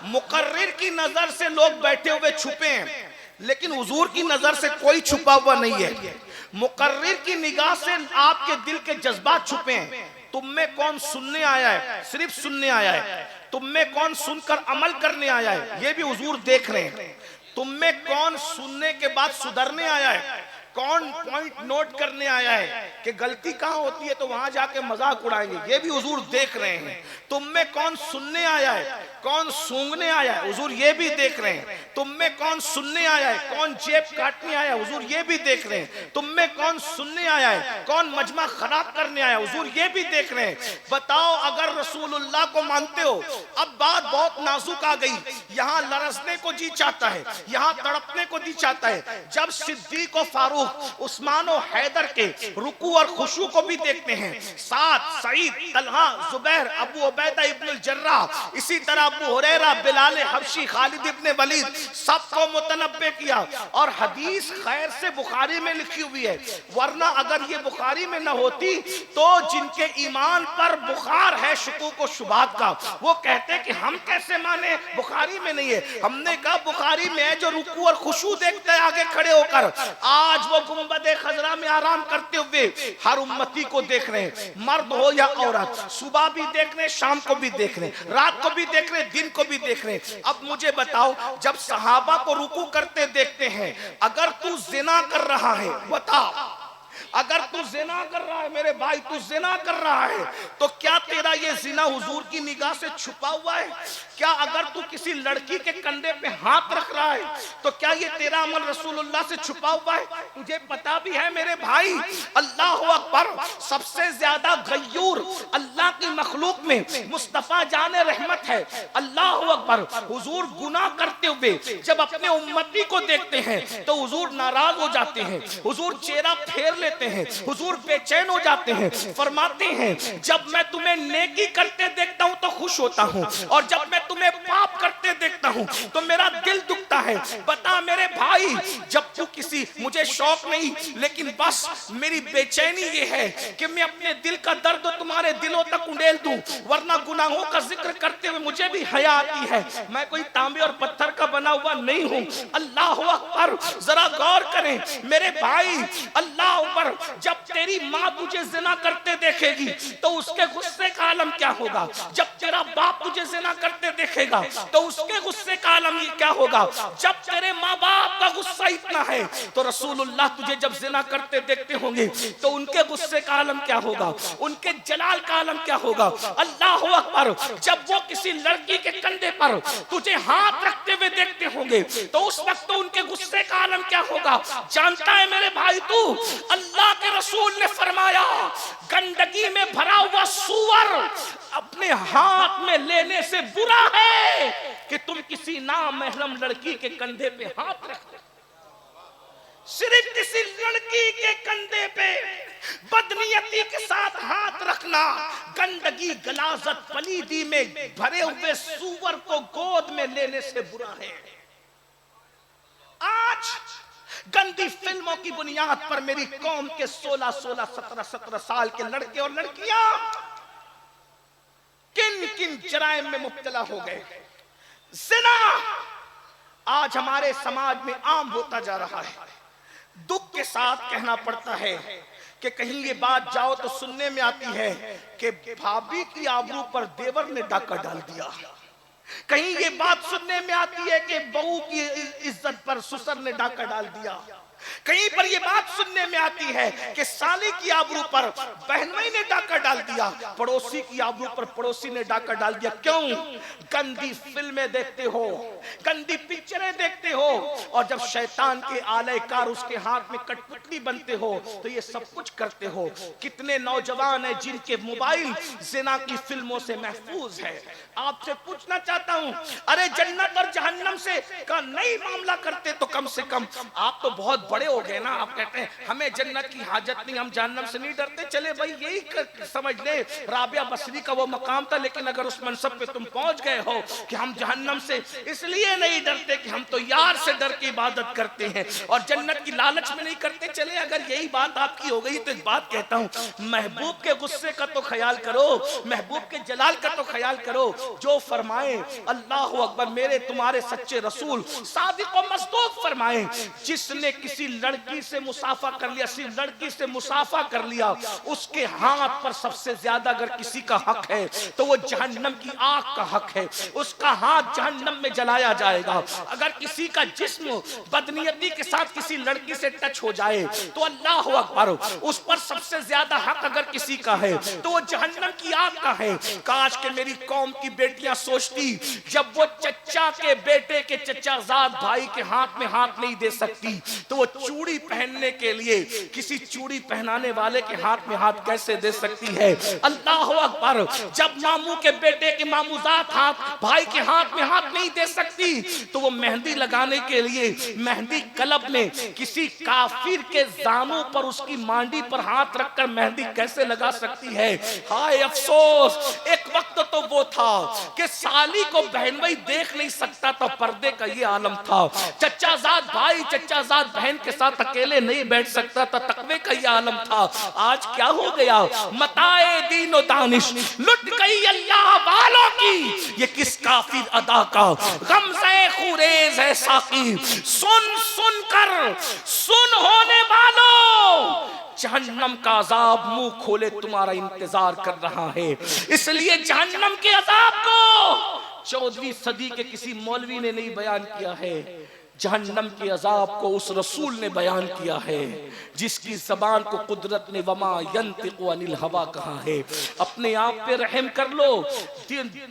A: मुकर्रिर की नजर से लोग बैठे हुए छुपे हैं, लेकिन हुजूर की नजर से कोई छुपा हुआ नहीं है। मुकर्रिर की निगाह से आपके दिल के जज्बात छुपे हैं। तुम में कौन सुनने आया है, सिर्फ सुनने आया है, तुम में कौन सुनकर अमल करने आया है, ये भी हुजूर देख रहे हैं। तुम में कौन सुनने के बाद सुधरने आया है, कौन पॉइंट नोट करने आया है कि गलती कहां होती है तो वहां जाके मजाक उड़ाएंगे, ये भी हुजूर देख रहे हैं। तुम में कौन सुनने आया है, कौन सूंघने आया है, हुजूर ये भी देख रहे हैं। तुम में कौन सुनने आया है, कौन जेब काटने आया है, हुजूर ये भी देख रहे हैं। तुम में कौन सुनने आया है, कौन मजमा खराब करने आया है, हुजूर ये भी देख रहे हैं। बताओ, अगर रसूलुल्लाह को मानते हो, अब बात बहुत नाजुक आ गई, यहाँ लरसने को जी चाहता है, यहाँ तड़पने को जी चाहता है। जब सिद्दीक और फारूक, उस्मान और हैदर के रुकू और खुशू को भी देखते हैं, साथ सईद, तलहा, जुबैर, अबू उबैदा इब्नुल जर्राह, इसी तरह अबू हुरैरा, बिलाल हबशी, खालिद इब्ने वलीद, सबको मुतनब्बे किया। और हदीस खैर से बुखारी में लिखी हुई है, वरना अगर ये बुखारी में न होती तो जिनके ईमान पर बुखार है शुकूक और शुबहात का, वो कहते कि हम कैसे माने, बुखारी में नहीं है। हमने कहा बुखारी में है, जो रुकू और खुशू देखते हैं आगे खड़े होकर। आज वो गुंबदे खजरा में आराम करते हुए हर उम्मती को देख रहे हैं, मर्द हो या औरत, सुबह भी देख रहे हैं, शाम को भी देख रहे हैं, रात को भी देख रहे हैं, दिन को भी देख रहे हैं। अब मुझे बताओ, जब सहाबा को रुकू करते देखते हैं, अगर तू जिना कर रहा है, बता, अगर तू जिना कर रहा है मेरे भाई, तू जिना कर रहा है, तो क्या तेरा ये जिना हुजूर की निगाह से छुपा हुआ है? क्या अगर तू किसी लड़की के कंधे पे हाथ रख रहा है, तो क्या ये तेरा अमल रसूलुल्लाह से छुपा हुआ है? तुझे पता भी है मेरे भाई, अल्लाह अकबर, सबसे ज्यादा गयूर अल्लाह की मखलूक में मुस्तफा जाने रहमत है। अल्लाह अकबर, हुजूर गुनाह करते हुए जब अपने उम्मती को देखते हैं तो हुजूर नाराज हो जाते हैं, हुजूर चेहरा फेर लेते हैं, हुजूर बेचैन हो जाते हैं। फरमाते हैं, जब मैं तुम्हें नेकी करते देखता हूं तो खुश होता हूं, और जब मैं तुम्हें पाप करते देखता हूं तो मेरा दिल दुखता है। बता मेरे भाई, जब तू किसी, मुझे शौक नहीं, लेकिन बस मेरी बेचैनी ये है कि मैं अपने दिल का दर्द तुम्हारे दिलों तक उंडेल दूं, वरना गुनाहों का जिक्र करते हुए मुझे भी हया आती है। मैं कोई तांबे और पत्थर का बना हुआ नहीं हूं। अल्लाह अकबर, जरा गौर करें मेरे भाई, अल्लाह अकबर, जब तेरी माँ तुझे जिना करते देखेगी तो उसके गुस्से का आलम क्या होगा? जब तेरा बाप तुझे जिना करते देखेगा तो उसके गुस्से का आलम क्या होगा? जब तेरे माँ बाप का गुस्सा इतना है तो रसूलुल्लाह तुझे जब जिना करते देखते होंगे तो उनके गुस्से का आलम क्या होगा? उनके जलाल का आलम क्या होगा? अल्लाह अकबर, जब वो किसी लड़की के कंधे पर तुझे हाथ रखते हुए देखते होंगे तो उस वक्त तो उनके गुस्से का आलम क्या होगा? जानता है मेरे भाई तू, अल्लाह के रसूल ने फरमाया, गंदगी में भरा हुआ सूअर अपने हाथ में लेने से बुरा है कि तुम किसी नामहरम लड़की के कंधे पे हाथ रख दो। सिर्फ किसी लड़की के कंधे पे बदनीयती के साथ हाथ रखना गंदगी, गलाजत, पलीदी में भरे हुए सूअर को गोद में लेने से बुरा है। आज गंदी फिल्मों की बुनियाद पर मेरी कौम के 16-16, 17-17 साल के लड़के और लड़कियां किन किन जराइम में मुब्तला हो गए। जिना आज हमारे समाज में आम होता जा रहा है। दुख के साथ कहना पड़ता है कि कहीं ये बात जाओ तो सुनने में आती है कि भाभी की आबरू पर देवर ने डाका डाल दिया। कहीं ये बात सुनने में आती है कि बहू की इज्जत पर ससुर ने डाका डाल दिया। कहीं पर ये बात सुनने में आती है कि साली की आबरू पर बहनोई ने डाका डाल दिया, पड़ोसी की आबरू पर पड़ोसी ने डाका डाल दिया। क्यों? गंदी फिल्में देखते हो, गंदी पिक्चरें देखते हो, और जब शैतान के आलयकार उसके हाथ में कठपुतली बनते हो तो ये सब कुछ करते हो। कितने नौजवान हैं जिनके मोबाइल जिना की फिल्मों से महफूज है। आपसे पूछना चाहता हूं, अरे जन्नत और जहन्नम से का नहीं मामला करते तो कम से कम आप तो बहुत बड़े हो गए ना। आप कहते हैं हमें जन्नत की हाजत नहीं, हम जहन्नम से नहीं डरते। चले भाई यही समझ ले राबिया बसरी का वो मकाम था, लेकिन अगर उस मनसब पे तुम पहुंच गए हो कि हम जहन्नम से इसलिए नहीं डरते कि हम तो यार से डर के इबादत करते हैं और जन्नत की लालच में नहीं करते। चले अगर यही बात आपकी हो गई तो एक बात कहता हूं, महबूब के गुस्से का तो ख्याल करो, महबूब के जलाल का तो ख्याल करो। जो फरमाए अल्लाह अकबर, मेरे तुम्हारे सच्चे रसूल सादिक व मसदूक फरमाए, जिसने किसी लड़की से मुसाफा कर लिया, सिर्फ लड़की से मुसाफा कर लिया, उसके हाथ पर सबसे ज्यादा अगर किसी का हक है तो वो जहन्नम की आग का हक है, उसका हाथ जहन्नम में जलाया जाएगा। अगर किसी का जिस्म बदनीयती के साथ किसी लड़की से टच हो जाए तो अल्लाह अकबर, उस पर सबसे ज्यादा हक अगर किसी का है तो वो जहन्नम की आग का है। काश के मेरी कौम की बेटियां सोचती, जब वो चचा के बेटे के चचाजाद भाई के हाथ में हाथ नहीं दे सकती तो वो चूड़ी पहनने के लिए किसी चूड़ी पहनाने वाले के हाथ में हाथ कैसे दे सकती है। अल्लाह अकबर, जब मामू के बेटे के मामूजात हाथ भाई के हाथ में हाथ नहीं दे सकती तो वो मेहंदी लगाने के लिए मेहंदी क्लब में किसी काफिर के जानों पर, उसकी मांडी पर हाथ रखकर मेहंदी कैसे लगा सकती है। हाय अफसोस, एक वक्त तो वो था कि साली को बहनोई देख नहीं सकता था, पर्दे का ये आलम था। चचाजाद भाई चचाजाद बहन के साथ अकेले नहीं बैठ सकता था, तकवे का ये आलम था। आज क्या हो गया, मताए दीन और दानिश लुट गई अल्लाह वालों की, ये किस काफिर अदा का गमज़े खुरेज है साकी। सुन सुन कर सुन होने वालों, जहन्नम का अजाब मुंह खोले तुम्हारा इंतजार कर रहा है। इसलिए जहन्नम के अजाब को 14वीं सदी के किसी मौलवी ने नहीं बयान किया है, जहन्नम के अजाब को उस रसूल ने बयान किया है जिसकी जबान को कुदरत ने वमा यंतिकु अनिल हवा कहा है। अपने आप पे रहम कर लो।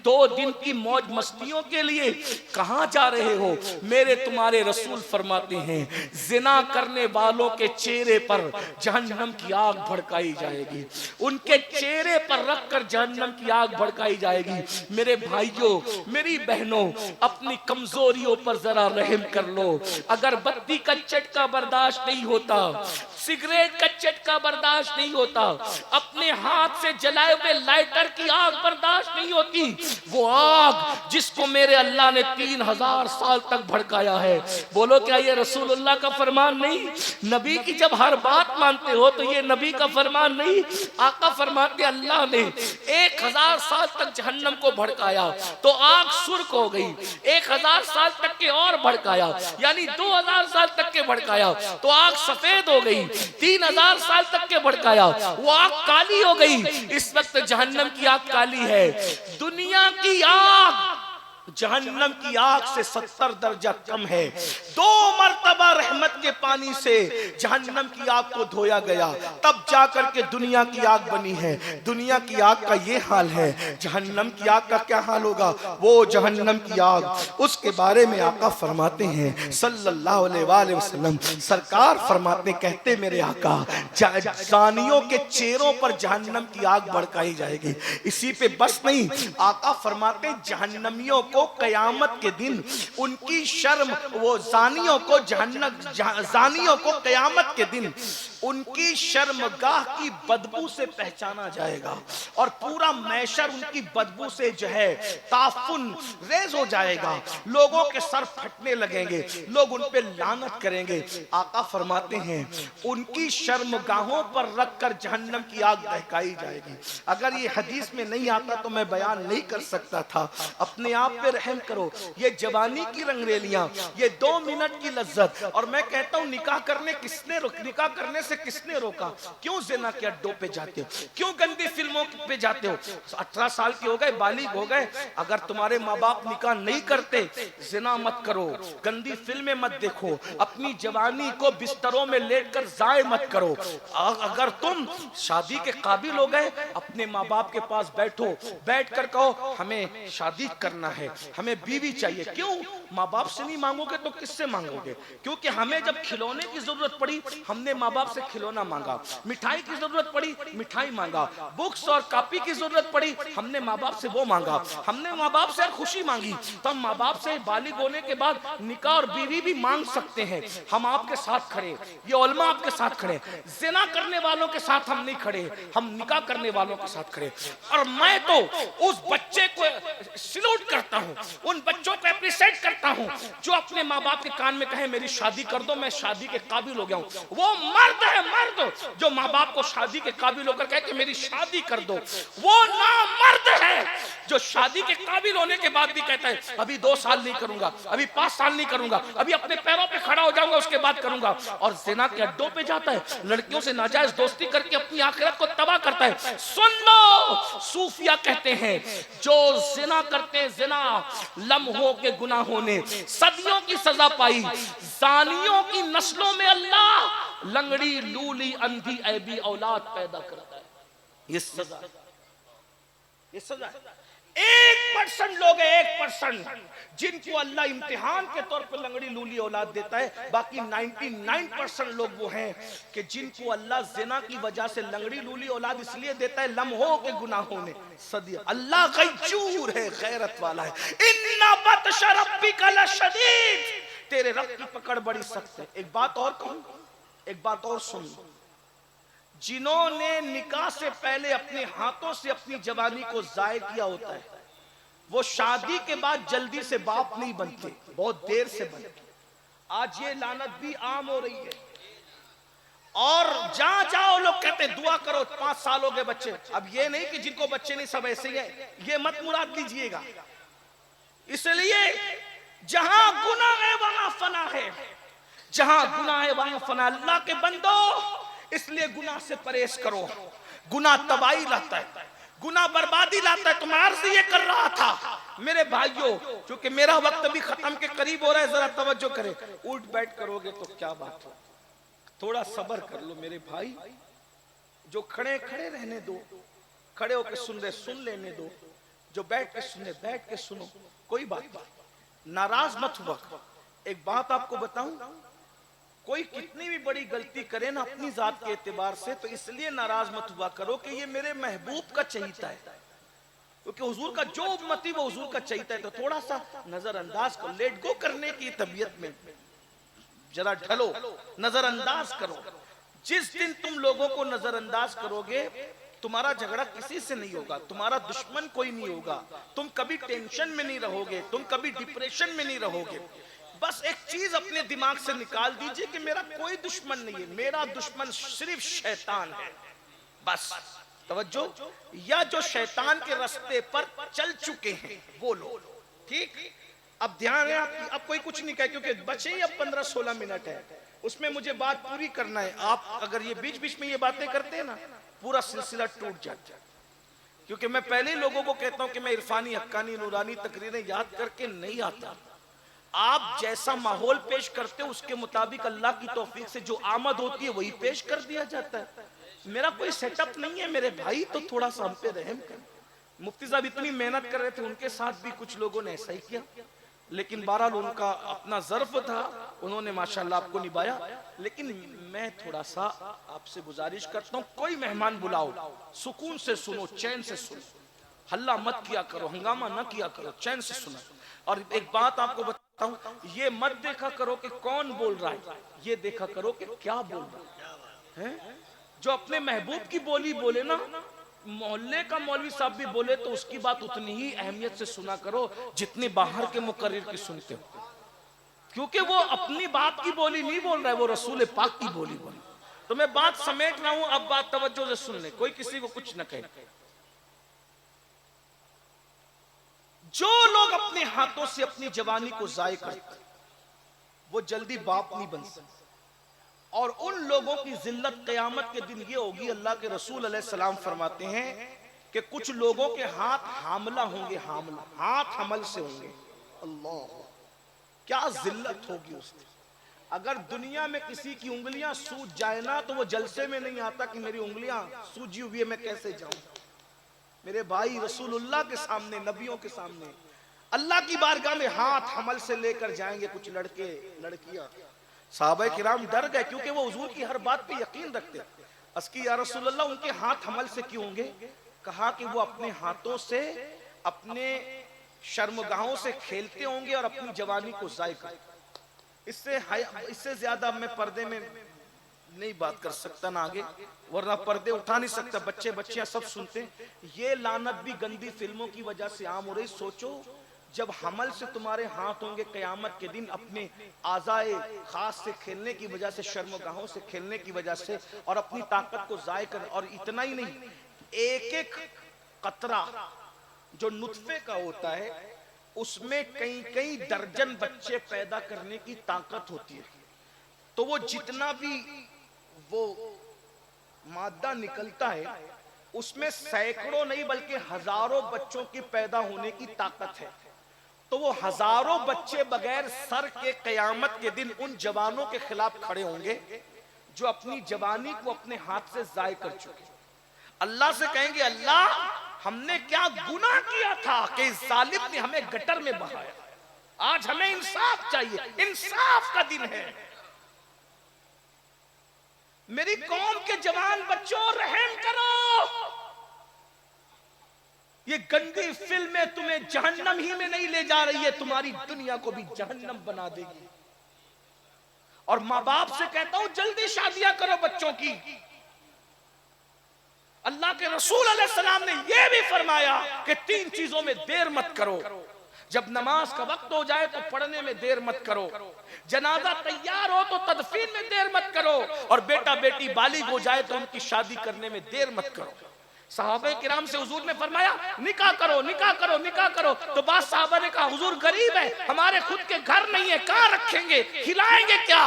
A: 2 दिन की मौज मस्तियों के लिए कहां जा रहे हो? मेरे तुम्हारे रसूल फरमाते हैं, जिना करने वालों के चेहरे पर जहन्नम की आग भड़काई जाएगी, उनके चेहरे पर रखकर जहन्नम की आग भड़काई जाएगी। मेरे भाइयों, मेरी बहनों, अपनी कमजोरियों पर जरा रहम कर लो। अगर बत्ती का चटका बर्दाश्त नहीं होता, सिगरेट का चटका बर्दाश्त नहीं होता, अपने हाथ से जलाए हुए लाइटर की आग बर्दाश्त नहीं होती, वो आग जिसको मेरे अल्लाह ने 3000 साल तक भड़काया है, बोलो क्या ये रसूलुल्लाह का फरमान नहीं? नबी की जब हर बात मानते हो तो ये नबी का फरमान नहीं? आका फरमाते अल्लाह ने 1000 साल तक जहन्नम को भड़काया तो आग सुर्ख हो गई, 1000 साल तक के और भड़काया यानी 2000 साल तक के भड़काया तो आग सफेद हो गई, 3000 साल तक के भड़काया वो आग काली हो गई। इस वक्त जहन्नम की आग काली है। दुनिया की आग जहन्नम की आग से 70 दर्जा कम है। 2 मर्तबा रहमत के पानी से जहन्नम की आग को धोया गया, तब जाकर के दुनिया की आग बनी है। दुनिया की आग का ये हाल है, जहन्नम की आग का क्या हाल होगा? वो जहन्नम की आग, उसके बारे में आका फरमाते हैं सल्लल्लाहु अलैहि वसल्लम, सरकार फरमाते कहते मेरे आका, जानियों के चेहरों पर जहन्नम की आग भड़काई जाएगी। इसी पे बस नहीं, आका फरमाते जहन्नमियों को कयामत के दिन उनकी शर्म, वो जानियों को जानियों को कयामत के दिन उनकी शर्मगाह की बदबू से पहचाना जाएगा और पूरा मैशर उनकी बदबू से जो है ताफुन रेज हो जाएगा। लोगों के सर फटने लगेंगे, लोग उन पे लानत करेंगे। आका फरमाते हैं उनकी शर्मगाहों पर रखकर जहन्नम की आग दहकाई जाएगी। अगर ये हदीस में नहीं आता तो मैं बयान नहीं कर सकता था। अपने आप पे रहम करो। ये जवानी की रंगरेलियां, ये 2 मिनट की लज्जत, और मैं कहता हूं निकाह करने से किसने रोका? क्यों जिना के अड्डों पे जाते हो? क्यों गंदी फिल्मों पे जाते हो? 18 साल के हो गए, बालिग हो गए, अगर तुम्हारे माँ बाप निकाह नहीं करते, जिना मत करो, गंदी फिल्में मत देखो, अपनी जवानी को बिस्तरों में लेटकर जाए मत करो। अगर तुम शादी के काबिल हो गए, अपने माँ बाप के पास बैठो, बैठकर कहो हमें शादी करना है, हमें बीवी चाहिए। क्यों? माँ बाप से नहीं मांगोगे तो किससे मांगोगे? क्योंकि हमें जब खिलौने की जरूरत पड़ी, हमने माँ बाप से खिलौना मांगा, मिठाई की जरूरत पड़ी, मिठाई मांगा, बुक्स और कॉपी की जरूरत पड़ी, हमने माँ बाप से वो मांगा, हमने माँ बाप से खुशी मांगी। तो हम माँ बाप से बालिग होने के बाद निकाह और बीवी भी मांग सकते हैं। हम आपके साथ खड़े, ये उलमा आपके साथ खड़े, जिना करने वालों के साथ हम नहीं खड़े, हम निकाह करने वालों के साथ खड़े। और मैं तो उस बच्चे को सैल्यूट करता हूं, उन बच्चों को एप्रिशिएट करता हूं जो अपने माँ बाप के कान में कहे मेरी शादी कर दो, मैं शादी के काबिल हो गया हूं। वो मर्द है, मर्द जो माँ बाप को शादी के काबिल होकर कहे कि मेरी शादी कर दो। वो ना मर्द है जो शादी के काबिल होने के बाद भी कहता है अभी 2 साल नहीं करूंगा, अभी 5 साल नहीं करूंगा, अभी अपने पैरों पे खड़ा हो जाऊंगा उसके बाद करूंगा। और जिना के अड्डों पे जाता है, लड़कियों से नाजायज दोस्ती करके अपनी आखिरत को तबाह करता है। सुन लो, सूफिया कहते हैं जो जिना करते हैं, जिना लम्हों के गुनाहों ने सदियों की सजा पाई, जानियों की नस्लों में अल्लाह लंगड़ी लूली अंधी ऐबी औलाद पैदा करता है। ये सजा, ये सजा है। 1% लोग हैं, 1% जिनको अल्लाह इम्तिहान के तौर पर लंगड़ी लूली औलाद देता है। बाकी 99% लोग वो हैं कि जिनको अल्लाह जिना की वजह से लंगड़ी लूली औलाद इसलिए देता है लम्हों के गुनाहों ने सदिया। अल्लाह गैजूर है, गैरत वाला है। इन्ना बत्श रब्बिका लशदीद, तेरे रब की पकड़ बड़ी सख्त है। एक बात और कहूं, एक बात और सुन, जिन्होंने निकाह से पहले अपने हाथों से अपनी जवानी को जाय किया होता है, वो शादी के बाद जल्दी से बाप नहीं बनते, बहुत देर से बनते। आज ये लानत भी आम हो रही है। और जहां जाओ लोग कहते हैं दुआ करो 5 साल हो गए बच्चे। अब ये नहीं कि जिनको बच्चे नहीं सब ऐसे ही है, ये मत मुराद लीजिएगा। इसलिए जहां गुनाह है वहां फना है, जहां गुनाह है वहां फना। अल्लाह के बंदो, इसलिए गुनाह से परहेज करो। गुनाह तबाही लाता है, गुनाह बर्बादी लाता है। तुम अर्ज ये कर रहा था मेरे भाइयों, क्योंकि मेरा वक्त भी खत्म के करीब हो रहा है, जरा तवज्जो करें। उठ बैठ करोगे तो क्या बात हो, थोड़ा सब्र कर लो मेरे भाई। जो खड़े खड़े रहने दो, खड़े होकर सुन रहे सुन लेने दो, जो बैठ के सुने बैठ के सुनो, कोई बात नहीं, नाराज मत हुआ। एक बात आपको बताऊं, कोई कितनी भी बड़ी गलती करे ना अपनी जात के एतबार से, तो इसलिए नाराज मत हुआ करो कि ये मेरे महबूब का चहीता है, क्योंकि हुजूर का जो उम्मती वो हुजूर का चहीता है। तो थोड़ा सा नजरअंदाज करो, लेट गो करने की तबीयत में जरा ढलो, नजरअंदाज करो। जिस दिन तुम लोगों को नजरअंदाज करोगे, तुम्हारा झगड़ा किसी से नहीं होगा, तुम्हारा दुश्मन कोई नहीं होगा, तुम कभी टेंशन में नहीं रहोगे, तुम कभी डिप्रेशन में नहीं रहोगे। बस एक चीज अपने दिमाग से निकाल दीजिए कि मेरा कोई दुश्मन नहीं है, मेरा दुश्मन सिर्फ शैतान है। बस तवज्जो, या जो शैतान के रास्ते पर चल चुके हैं वो लोग, ठीक। अब ध्यान है आपकी, अब कोई कुछ नहीं कहे क्योंकि बचे ही अब 15-16 मिनट है, उसमें मुझे बात पूरी करना है। आप अगर ये बीच बीच में ये बातें करते हैं ना, पूरा सिलसिला टूट जाता है। क्योंकि मैं पहले ही लोगों को कहता हूं कि मैं इरफानी हक्कानी नूरानी तकरीरें याद करके नहीं आता। आप जैसा माहौल पेश करते हो उसके मुताबिक अल्लाह की तौफीक से जो आमद होती है वही पेश कर दिया जाता है। मेरा कोई सेटअप नहीं है मेरे भाई, तो थोड़ा सा हम पे रहम कर। मुफ्ती साहब इतनी मेहनत कर रहे थे, उनके साथ भी कुछ लोगों ने ऐसा ही किया, लेकिन बहरहाल उनका अपना ज़र्फ था, उन्होंने माशाल्लाह आपको निभाया। लेकिन मैं थोड़ा सा आपसे गुजारिश करता हूँ, कोई मेहमान बुलाओ, सुकून से सुनो, चैन से सुनो, हल्ला मत किया करो, हंगामा न किया करो, चैन से सुनो। और एक बात आपको बताता हूँ, ये मत देखा करो कि कौन बोल रहा है, ये देखा करो कि क्या बोल रहा है। जो अपने महबूब की बोली बोले ना, मोहल्ले का मौलवी साहब भी बोले तो उसकी बात उतनी ही अहमियत से सुना करो जितनी बाहर के मुकर्रिर की सुनते हो, क्योंकि वो अपनी बात की बोली नहीं बोल रहा है, वो रसूल पाक की बोली बोल। तो मैं बात समेट रहा हूं, अब बात तवज्जो से सुन ले, कोई किसी को कुछ न कहे। जो लोग अपने हाथों से अपनी जवानी को जाय करते वो जल्दी बाप नहीं बन सकते। और उन लोगों की जिल्लत क़यामत के दिन ये होगी, अल्लाह के रसूल अलैहिस्सलाम फरमाते हैं कि कुछ लोगों के हाथ हामला होंगे, हामला, हाथ हमल से होंगे। अल्लाह, क्या जिल्लत होगी उसकी। अगर दुनिया में किसी की उंगलियां सूज जाए ना तो वो जलसे में नहीं आता कि मेरी उंगलियां सूजी हुई है, मैं कैसे जाऊं। मेरे भाई, रसूलुल्लाह के सामने, नबियों के सामने, अल्लाह की बारगाह में हाथ हमल से लेकर जाएंगे कुछ लड़के लड़कियां। सहाबा किराम डर गए क्योंकि वो हुजूर की हर बात पे यकीन रखते। अस्की या रसूलल्लाह, उनके हाथ हमल से क्यों होंगे? कहा कि वो अपने हाथों से अपने शर्मगाहों से खेलते होंगे और अपनी जवानी को जाय करते। इससे ज्यादा मैं पर्दे में नहीं बात कर सकता ना आगे, वरना पर्दे उठा नहीं सकता। बच्चे बच्चियां सब सुनते हैं। ये लानत भी गंदी फिल्मों की वजह से आम हो रही। सोचो, जब हमल से तुम्हारे हाथ होंगे क़यामत के दिन अपने आज़ाए खास से खेलने की वजह से, शर्मगाहों से खेलने की वजह से, और अपनी ताकत को जाय कर। और इतना ही नहीं, एक एक कतरा जो नुत्फे का होता है उसमें कई कई दर्जन बच्चे पैदा करने की ताकत होती है। तो वो जितना भी वो मादा निकलता है उसमें सैकड़ों नहीं बल्कि हजारों बच्चों की पैदा होने की ताकत है। तो वो हजारों बच्चे बगैर सर के क़यामत के दिन उन जवानों के खिलाफ खड़े होंगे जो अपनी जवानी को अपने हाथ से जाय कर चुके। अल्लाह से कहेंगे, अल्लाह, हमने क्या गुनाह किया था कि इस जालिम ने हमें गटर में बहाया। आज हमें इंसाफ चाहिए, इंसाफ का दिन है। मेरी कौम के जवान बच्चों, रहम करो। ये गंदी फिल्में तुम्हें जहन्नम ही में नहीं ले जा रही है, तुम्हारी दुनिया को भी जहन्नम बना देगी। और माँ बाप से कहता हूं, जल्दी शादियां करो बच्चों की। अल्लाह के रसूल अलैहिस्सलाम ने यह भी फरमाया कि 3 चीजों में देर मत करो। जब नमाज का वक्त हो जाए तो पढ़ने में देर मत करो, जनाजा तैयार हो तो तदफीन में देर मत करो, और बेटा बेटी बालिग हो जाए तो उनकी शादी करने में देर मत करो। सहाबा किराम से हुजूर ने फरमाया, निकाह करो, निकाह करो, निकाह करो। तो बाद सहाबा ने कहा, हुजूर गरीब है, हमारे खुद के घर नहीं है, कहां रखेंगे, खिलाएंगे क्या?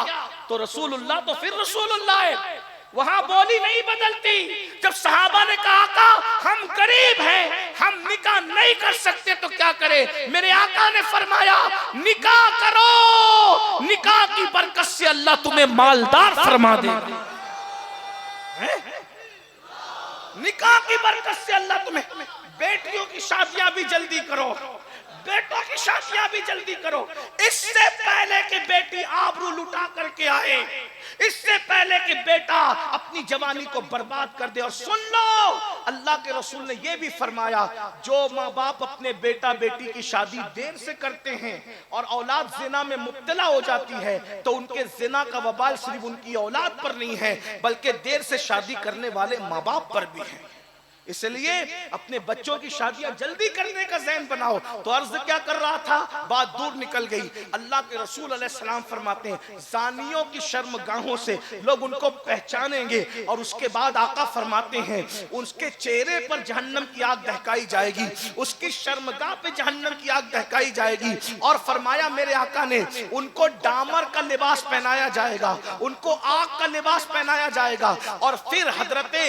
A: तो रसूलुल्लाह तो फिर रसूलुल्लाह है, वहां बोली नहीं बदलती। जब सहाबा ने कहा, आका हम गरीब हैं, हम निकाह नहीं कर सकते तो क्या करें? मेरे आका ने फरमाया, निकाह करो, निकाह की बरकत से अल्लाह तुम्हें मालदार फरमा देगा। निकाह की बरकत से अल्लाह तुम्हें, बेटियों की शादियां भी जल्दी करो, बेटों की शादियां भी जल्दी करो, इससे पहले कि बेटी आबरू लुटा करके आए, इससे पहले कि बेटा अपनी जवानी को बर्बाद कर दे। और सुन लो, अल्लाह के रसूल ने यह भी फरमाया, जो माँ बाप अपने बेटा बेटी की शादी देर से करते हैं और औलाद जिना में मुब्तला हो जाती है तो उनके जिना का वबाल सिर्फ उनकी औलाद पर नहीं है बल्कि देर से शादी करने वाले माँ बाप पर भी है। इसलिए अपने बच्चों की शादियां जल्दी करने का ज़हन बनाओ। तो अर्ज क्या कर रहा था, बात दूर निकल गई। अल्लाह के रसूल अलैहिस्सलाम फरमाते हैं, जानियों की शर्मगाहों से लोग उनको पहचानेंगे और उसके बाद आका फरमाते हैं, उसके चेहरे पर जहन्नम की आग दहकाई जाएगी, उसकी शर्मगाह पे जहन्नम की आग दहकाई जाएगी। और फरमाया मेरे आका ने, उनको डामर का लिबास पहनाया जाएगा, उनको आग का लिबास पहनाया जाएगा। और फिर हजरते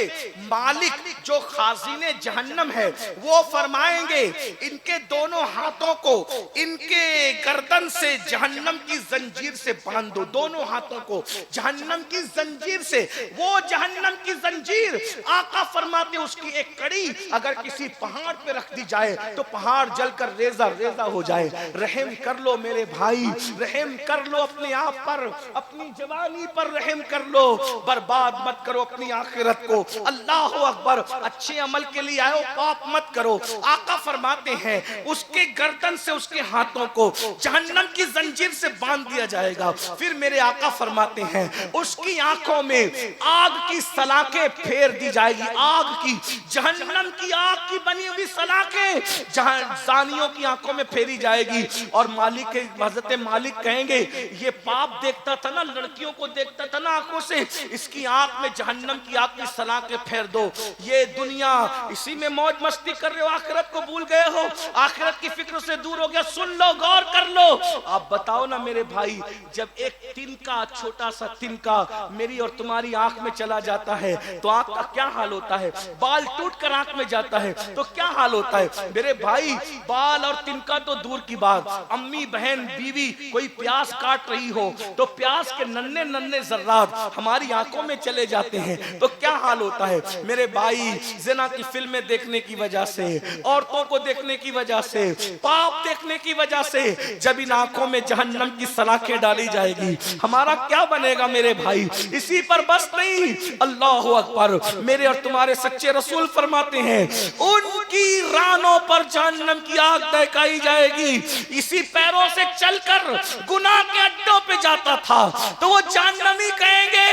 A: मालिक जो खाज़ीने जहन्नम है वो फरमाएंगे, इनके दोनों हाथों को इनके गर्दन से जहन्नम की जंजीर से बांध दो, दोनों हाथों को जहन्नम की जंजीर से। वो जहन्नम की जंजीर आका फरमाते उसकी एक कड़ी अगर किसी पहाड़ पे रख दी जाए तो पहाड़ जलकर रेजा रेजा हो जाए। रहम कर लो मेरे भाई, रहम कर लो अपने आप पर, अपनी जवानी पर रहम कर लो, बर्बाद मत करो अपनी आखिरत को। अल्लाह अकबर, अच्छे अमल के लिए आयो, पाप मत करो। आका फरमाते हैं उसके गर्दन से उसके हाथों को जहन्नम की जंजीर से बांध दिया जाएगा। फिर मेरे आका फरमाते हैं उसकी आंखों में आग की सलाखें फेर दी जाएगी, आग की, जहन्नम की आग की बनी हुई सलाखें जानियों की आंखों में फेरी जाएगी। और मालिक, हजरत मालिक कहेंगे, ये पाप देखता था ना, लड़कियों को देखता था ना आंखों से, इसकी आंख में जहन्नम की आग की सलाखें फेर दो। ये दुनिया दुनिया, इसी में मौज मस्ती कर रहे हो, आखिरत को भूल गए हो, आखिरत की फिक्र से दूर हो गया। सुन लो, गौर कर लो। आप बताओ ना मेरे भाई, जब एक तिनका, छोटा सा तिनका मेरी और तुम्हारी आंख में चला जाता है तो आंख का क्या हाल होता है? बाल टूट कर आंख में जाता है तो क्या हाल होता है मेरे भाई? बाल और तिनका तो दूर की बात, अम्मी, बहन, बीवी कोई प्यास काट रही हो तो प्यास के नन्हे नन्हे जर्रात हमारी आंखों में चले जाते हैं तो क्या हाल होता है मेरे भाई? जिना की फिल्में देखने की वजह से, औरतों को देखने की वजह से, पाप देखने की वजह से जब इन आंखों में जहन्नम की सलाखें डाली जाएगी, हमारा क्या बनेगा मेरे भाई? इसी पर बस नहीं, अल्लाह अकबर, मेरे और तुम्हारे सच्चे रसूल फरमाते हैं उनकी रानों पर जहन्नम की आग दहकाई जाएगी। इसी पैरों से चलकर गुनाह के अड्डों पे जाता था तो वो जहन्नमी कहेंगे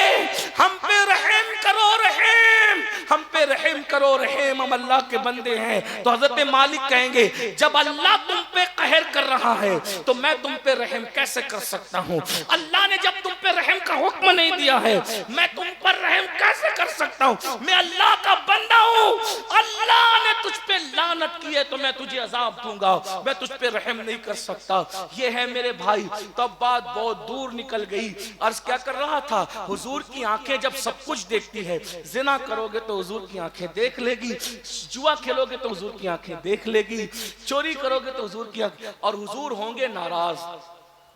A: हम पे रहम करो, रहम, हम पे रहम करो, रहम, हम अल्लाह के बंदे हैं। तो हजरत मालिक कहेंगे जब अल्लाह तुम पे कहर कर रहा है तो मैं तुम पे रहम कैसे कर सकता हूँ? अल्लाह ने जब तुम पे रहम का हुक्म नहीं दिया है मैं तुम पर रहम कैसे कर सकता हूँ? मैं अल्लाह का बंदा हूँ, अल्लाह ने तुझ पे लानत की है तो मैं तुझे अजाब दूंगा, मैं तुझ पे रहम नहीं कर सकता। ये है मेरे भाई। तब बात बहुत दूर निकल गई। अर्ज क्या कर रहा था, हुजूर की आंखें जब सब कुछ देखती है, जिना करोगे तो हुजूर की आंखें देख लेगी, जुआ खेलोगे तो हुजूर की आंखें देख लेगी, चोरी करोगे तो हुजूर की आंखें, और हुजूर होंगे नाराज,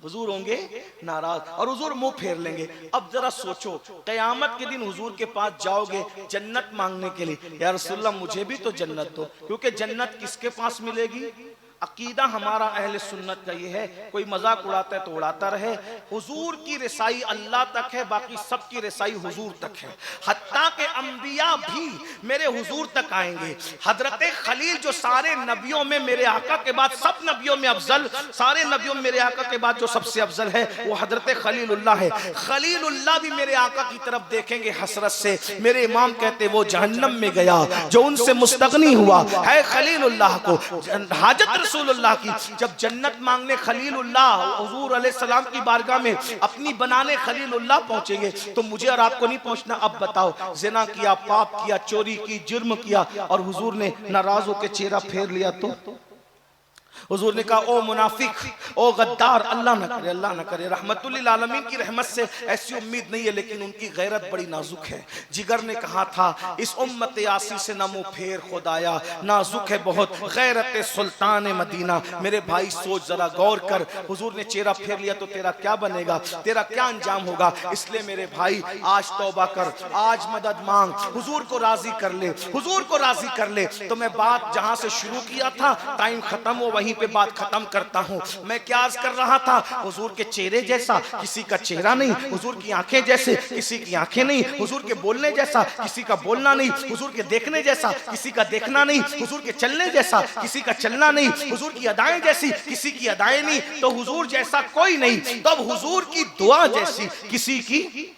A: हुजूर होंगे नाराज और हुजूर मुंह फेर लेंगे। अब जरा सोचो, कयामत के दिन हुजूर के पास जाओगे जन्नत मांगने के लिए, या रसूलल्लाह मुझे भी तो जन्नत दो, क्योंकि जन्नत किसके पास मिलेगी? अकीदा हमारा अहले सुन्नत का ये है, कोई मजाक उड़ाता है तो उड़ाता रहे, हुजूर की रसाई अल्लाह तक है, बाकी सबकी रसाई हुजूर तक है। हत्ता के अंबिया भी मेरे हुजूर तक आएंगे। हजरत खलील जो सारे नबियों में मेरे आका के बाद, सब नबियों में अफजल, सारे नबियों में मेरे आका के बाद जो सबसे अफजल है वो हजरत खलीलुल्लाह है। खलीलुल्लाह भी मेरे आका की तरफ देखेंगे हसरत से। मेरे इमाम कहते वो जहन्नम में गया जो उनसे मुस्तगनी हुआ है खलीलुल्लाह को। हाजत रसूलुल्लाह की जब जन्नत मांगने खलीलुल्लाह हुजूर अलैहिस्सलाम की बारगाह में अपनी बनाने खलीलुल्लाह पहुंचेंगे तो मुझे और आपको नहीं पहुंचना। अब बताओ, जिना किया, पाप किया, चोरी की, जुर्म किया और हुजूर ने नाराज होकर चेहरा फेर लिया तो हुजूर ने कहा ओ मुनाफिक, ओ गद्दार, अल्लाह न करे, अल्लाह न करे। रहमतुल लिल आलमीन की रहमत से ऐसी उम्मीद नहीं है, लेकिन उनकी गैरत बड़ी नाजुक है। जिगर ने कहा था इस उम्मत यासी से न मुंह फेर खुदाया, नाजुक है बहुत गैरत सुल्तान मदीना। मेरे भाई सोच, जरा गौर कर, हुजूर ने चेहरा फेर लिया तो तेरा क्या बनेगा, तेरा क्या अंजाम होगा? इसलिए मेरे भाई आज तौबा कर, आज मदद मांग, हुजूर को राजी कर ले, हुजूर को राजी कर ले। तो मैं बात जहां से शुरू किया था, टाइम खत्म हो, वहीं पे बात खत्म करता हूं। मैं क्या अर्ज कर रहा था, हुजूर के चेहरे जैसा किसी का चेहरा नहीं, हुजूर की आंखें जैसे किसी की आंखें नहीं, हुजूर के बोलने जैसा किसी का बोलना नहीं, हुजूर के देखने जैसा किसी का देखना नहीं, हुजूर के चलने जैसा किसी का चलना नहीं, हुजूर की अदाएं जैसी किसी की अदाएं नहीं, तो हुजूर जैसा कोई नहीं। तब हुजूर की दुआ जैसी किसी की,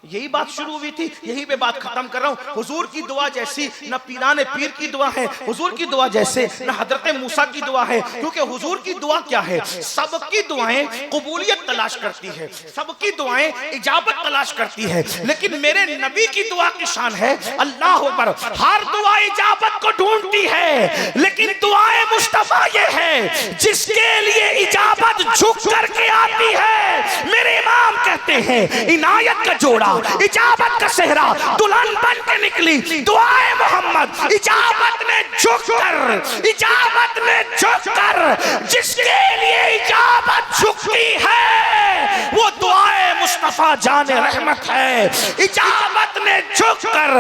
A: यही बात शुरू हुई थी, यही पे बात खत्म कर रहा हूं। हुजूर की दुआ जैसी न पीराने पीर की दुआ है, हुजूर की दुआ जैसे न हजरत मूसा की दुआ है, क्योंकि हुजूर की दुआ क्या है, सबकी दुआएं कबूलियत तलाश करती है, सबकी दुआएं इजाबत तलाश करती है, लेकिन मेरे नबी की दुआ की शान है अल्लाह पर, हर दुआ इजाबत को ढूंढती है, लेकिन दुआए मुस्तफा ये है जिसके लिए इजाबत झुक करके आती है। मेरे इमाम कहते हैं इनायत का जोड़ा, इजाबत का सेहरा, दुल्हन बन के निकली दुआए मोहम्मद, इजाबत ने झुक कर, इजाबत ने झुक कर, जिसके लिए इजाबत झुकती है वो दुआए मुस्तफा जाने रहमत है। इजाबत ने झुक कर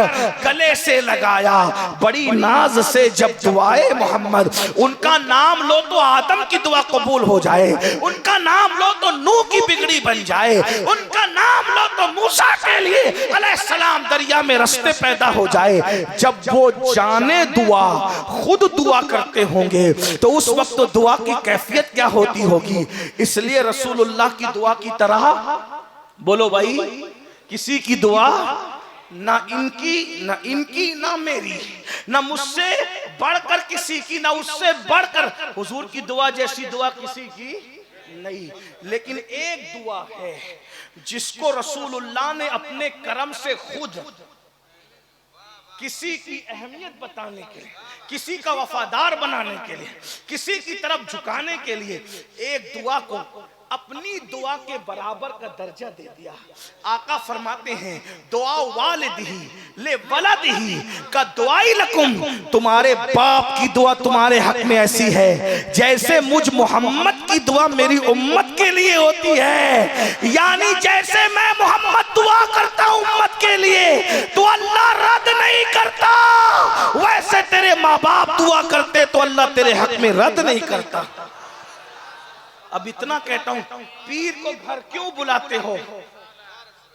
A: गले से लगाया बड़ी नाज से जब दुआए मोहम्मद, उनका नाम लो तो आदम की दुआ कबूल हो जाए, उनका नाम लो तो नूह की बिगड़ी बन जाए, उनका नाम लो तो मूसा के लिए अलैहिस्सलाम दरिया में रास्ते पैदा हो जाए। जब वो जाने दुआ खुद दुआ करते होंगे तो उस वक्त तो दुआ की कैफियत क्या होती होगी। इसलिए रसूलुल्लाह की दुआ की तरह, बोलो भाई, किसी की दुआ ना इनकी ना मेरी, ना मुझसे बढ़कर किसी की, ना उससे बढ़कर हुजूर की दुआ जैसी दुआ किसी की नहीं। लेकिन एक दुआ है जिसको रसूलुल्लाह ने अपने करम से खुद किसी की अहमियत बताने के लिए, किसी का वफादार बनाने के लिए, किसी की तरफ झुकाने के लिए एक दुआ को अपनी दुआ के बराबर का दर्जा दे दिया। आका फरमाते हैं दुआ वालिदिही ले वलदिही का दुआई लकुम, तुम्हारे बाप की दुआ तुम्हारे हक में ऐसी है जैसे मुझ मोहम्मद की दुआ मेरी उम्मत के लिए होती है। यानी जैसे मैं मोहम्मद दुआ करता हूं उम्मत के लिए तो अल्लाह रद्द नहीं करता, वैसे तेरे माँ बाप दुआ करते तो अल्लाह तेरे हक में रद्द नहीं करता। अब इतना कहता हूं, पीर को घर क्यों बुलाते हो?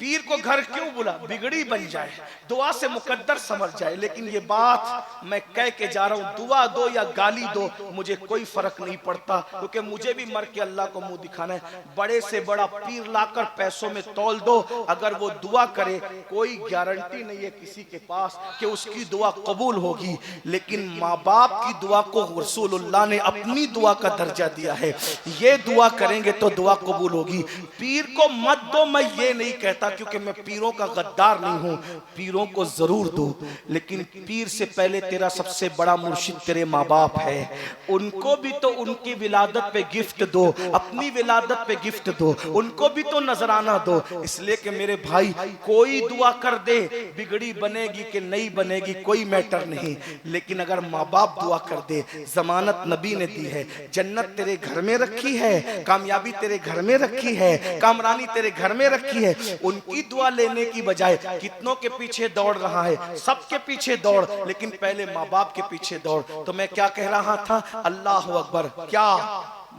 A: पीर को घर क्यों बुला? बिगड़ी बन जाए, दुआ से मुकद्दर समझ जाए। लेकिन ये बात मैं कह के जा रहा हूं, दुआ दो या गाली दो मुझे कोई फर्क नहीं पड़ता, क्योंकि मुझे भी मर के अल्लाह को मुंह दिखाना है। बड़े से बड़ा पीर लाकर पैसों में तौल दो, अगर वो दुआ करे कोई गारंटी नहीं है किसी के पास कि उसकी दुआ कबूल होगी। लेकिन माँ बाप की दुआ को रसूलुल्लाह ने अपनी दुआ का दर्जा दिया है, ये दुआ करेंगे तो दुआ कबूल होगी। पीर को मत दो मैं ये नहीं कहता, क्योंकि मैं पीरों का गद्दार नहीं हूं, पीरों को जरूर दो, लेकिन पीर से पहले तेरा सबसे बड़ा मुर्शिद तेरे माँ बाप है, उनको भी तो उनकी विलादत पे गिफ्ट दो, अपनी विलादत पे गिफ्ट दो, उनको भी तो नजराना दो। इसलिए कि मेरे भाई कोई दुआ कर दे, बिगड़ी बनेगी कि नहीं बनेगी कोई मैटर नहीं, लेकिन अगर माँ बाप दुआ कर दे, जमानत नबी ने दी है, जन्नत तेरे घर में रखी है, कामयाबी तेरे घर में रखी है, कामरानी तेरे घर में रखी है। उनकी दुआ लेने की बजाय कितनों के पीछे दौड़ रहा है, सबके पीछे दौड़, लेकिन पहले माँ बाप के पीछे दौड़। तो मैं क्या कह रहा था? अल्लाह अकबर। क्या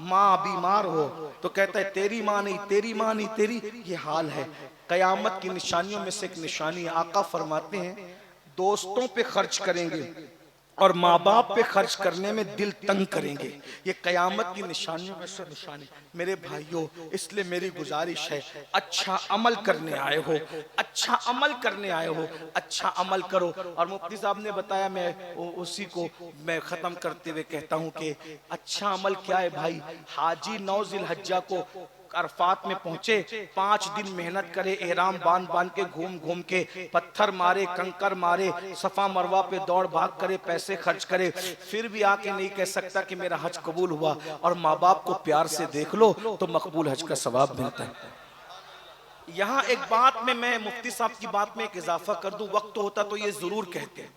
A: माँ बीमार हो तो कहता है तेरी माँ नहीं, तेरी माँ नहीं, तेरी, ये हाल है। कयामत की निशानियों में से एक निशानी आका फरमाते हैं दोस्तों पे खर्च करेंगे और माँ बाप पे खर्च करने में दिल तंग करेंगे, ये कयामत की निशानियों में से निशानी। मेरे भाइयों, इसलिए मेरी गुजारिश है, अच्छा अमल करने आए हो, अच्छा अमल करने आए हो, अच्छा अमल करो। और मुफ्ती साहब ने बताया, मैं उसी को मैं ख़त्म करते हुए कहता हूँ कि अच्छा अमल क्या है भाई? हाजी 9 ज़िलहज्जा को अरफात में पहुंचे, 5 दिन मेहनत करे, एहराम बांध बांध के घूम घूम के, पत्थर मारे, कंकर मारे, सफा मरवा पे दौड़ भाग करे, पैसे खर्च करे, फिर भी आके नहीं कह सकता कि मेरा हज कबूल हुआ। और माँ बाप को प्यार से देख लो तो मकबूल हज का सवाब मिलता है। यहाँ एक बात में मैं मुफ्ती साहब की बात में एक इजाफा कर दूं, वक्त तो होता तो ये जरूर कहते,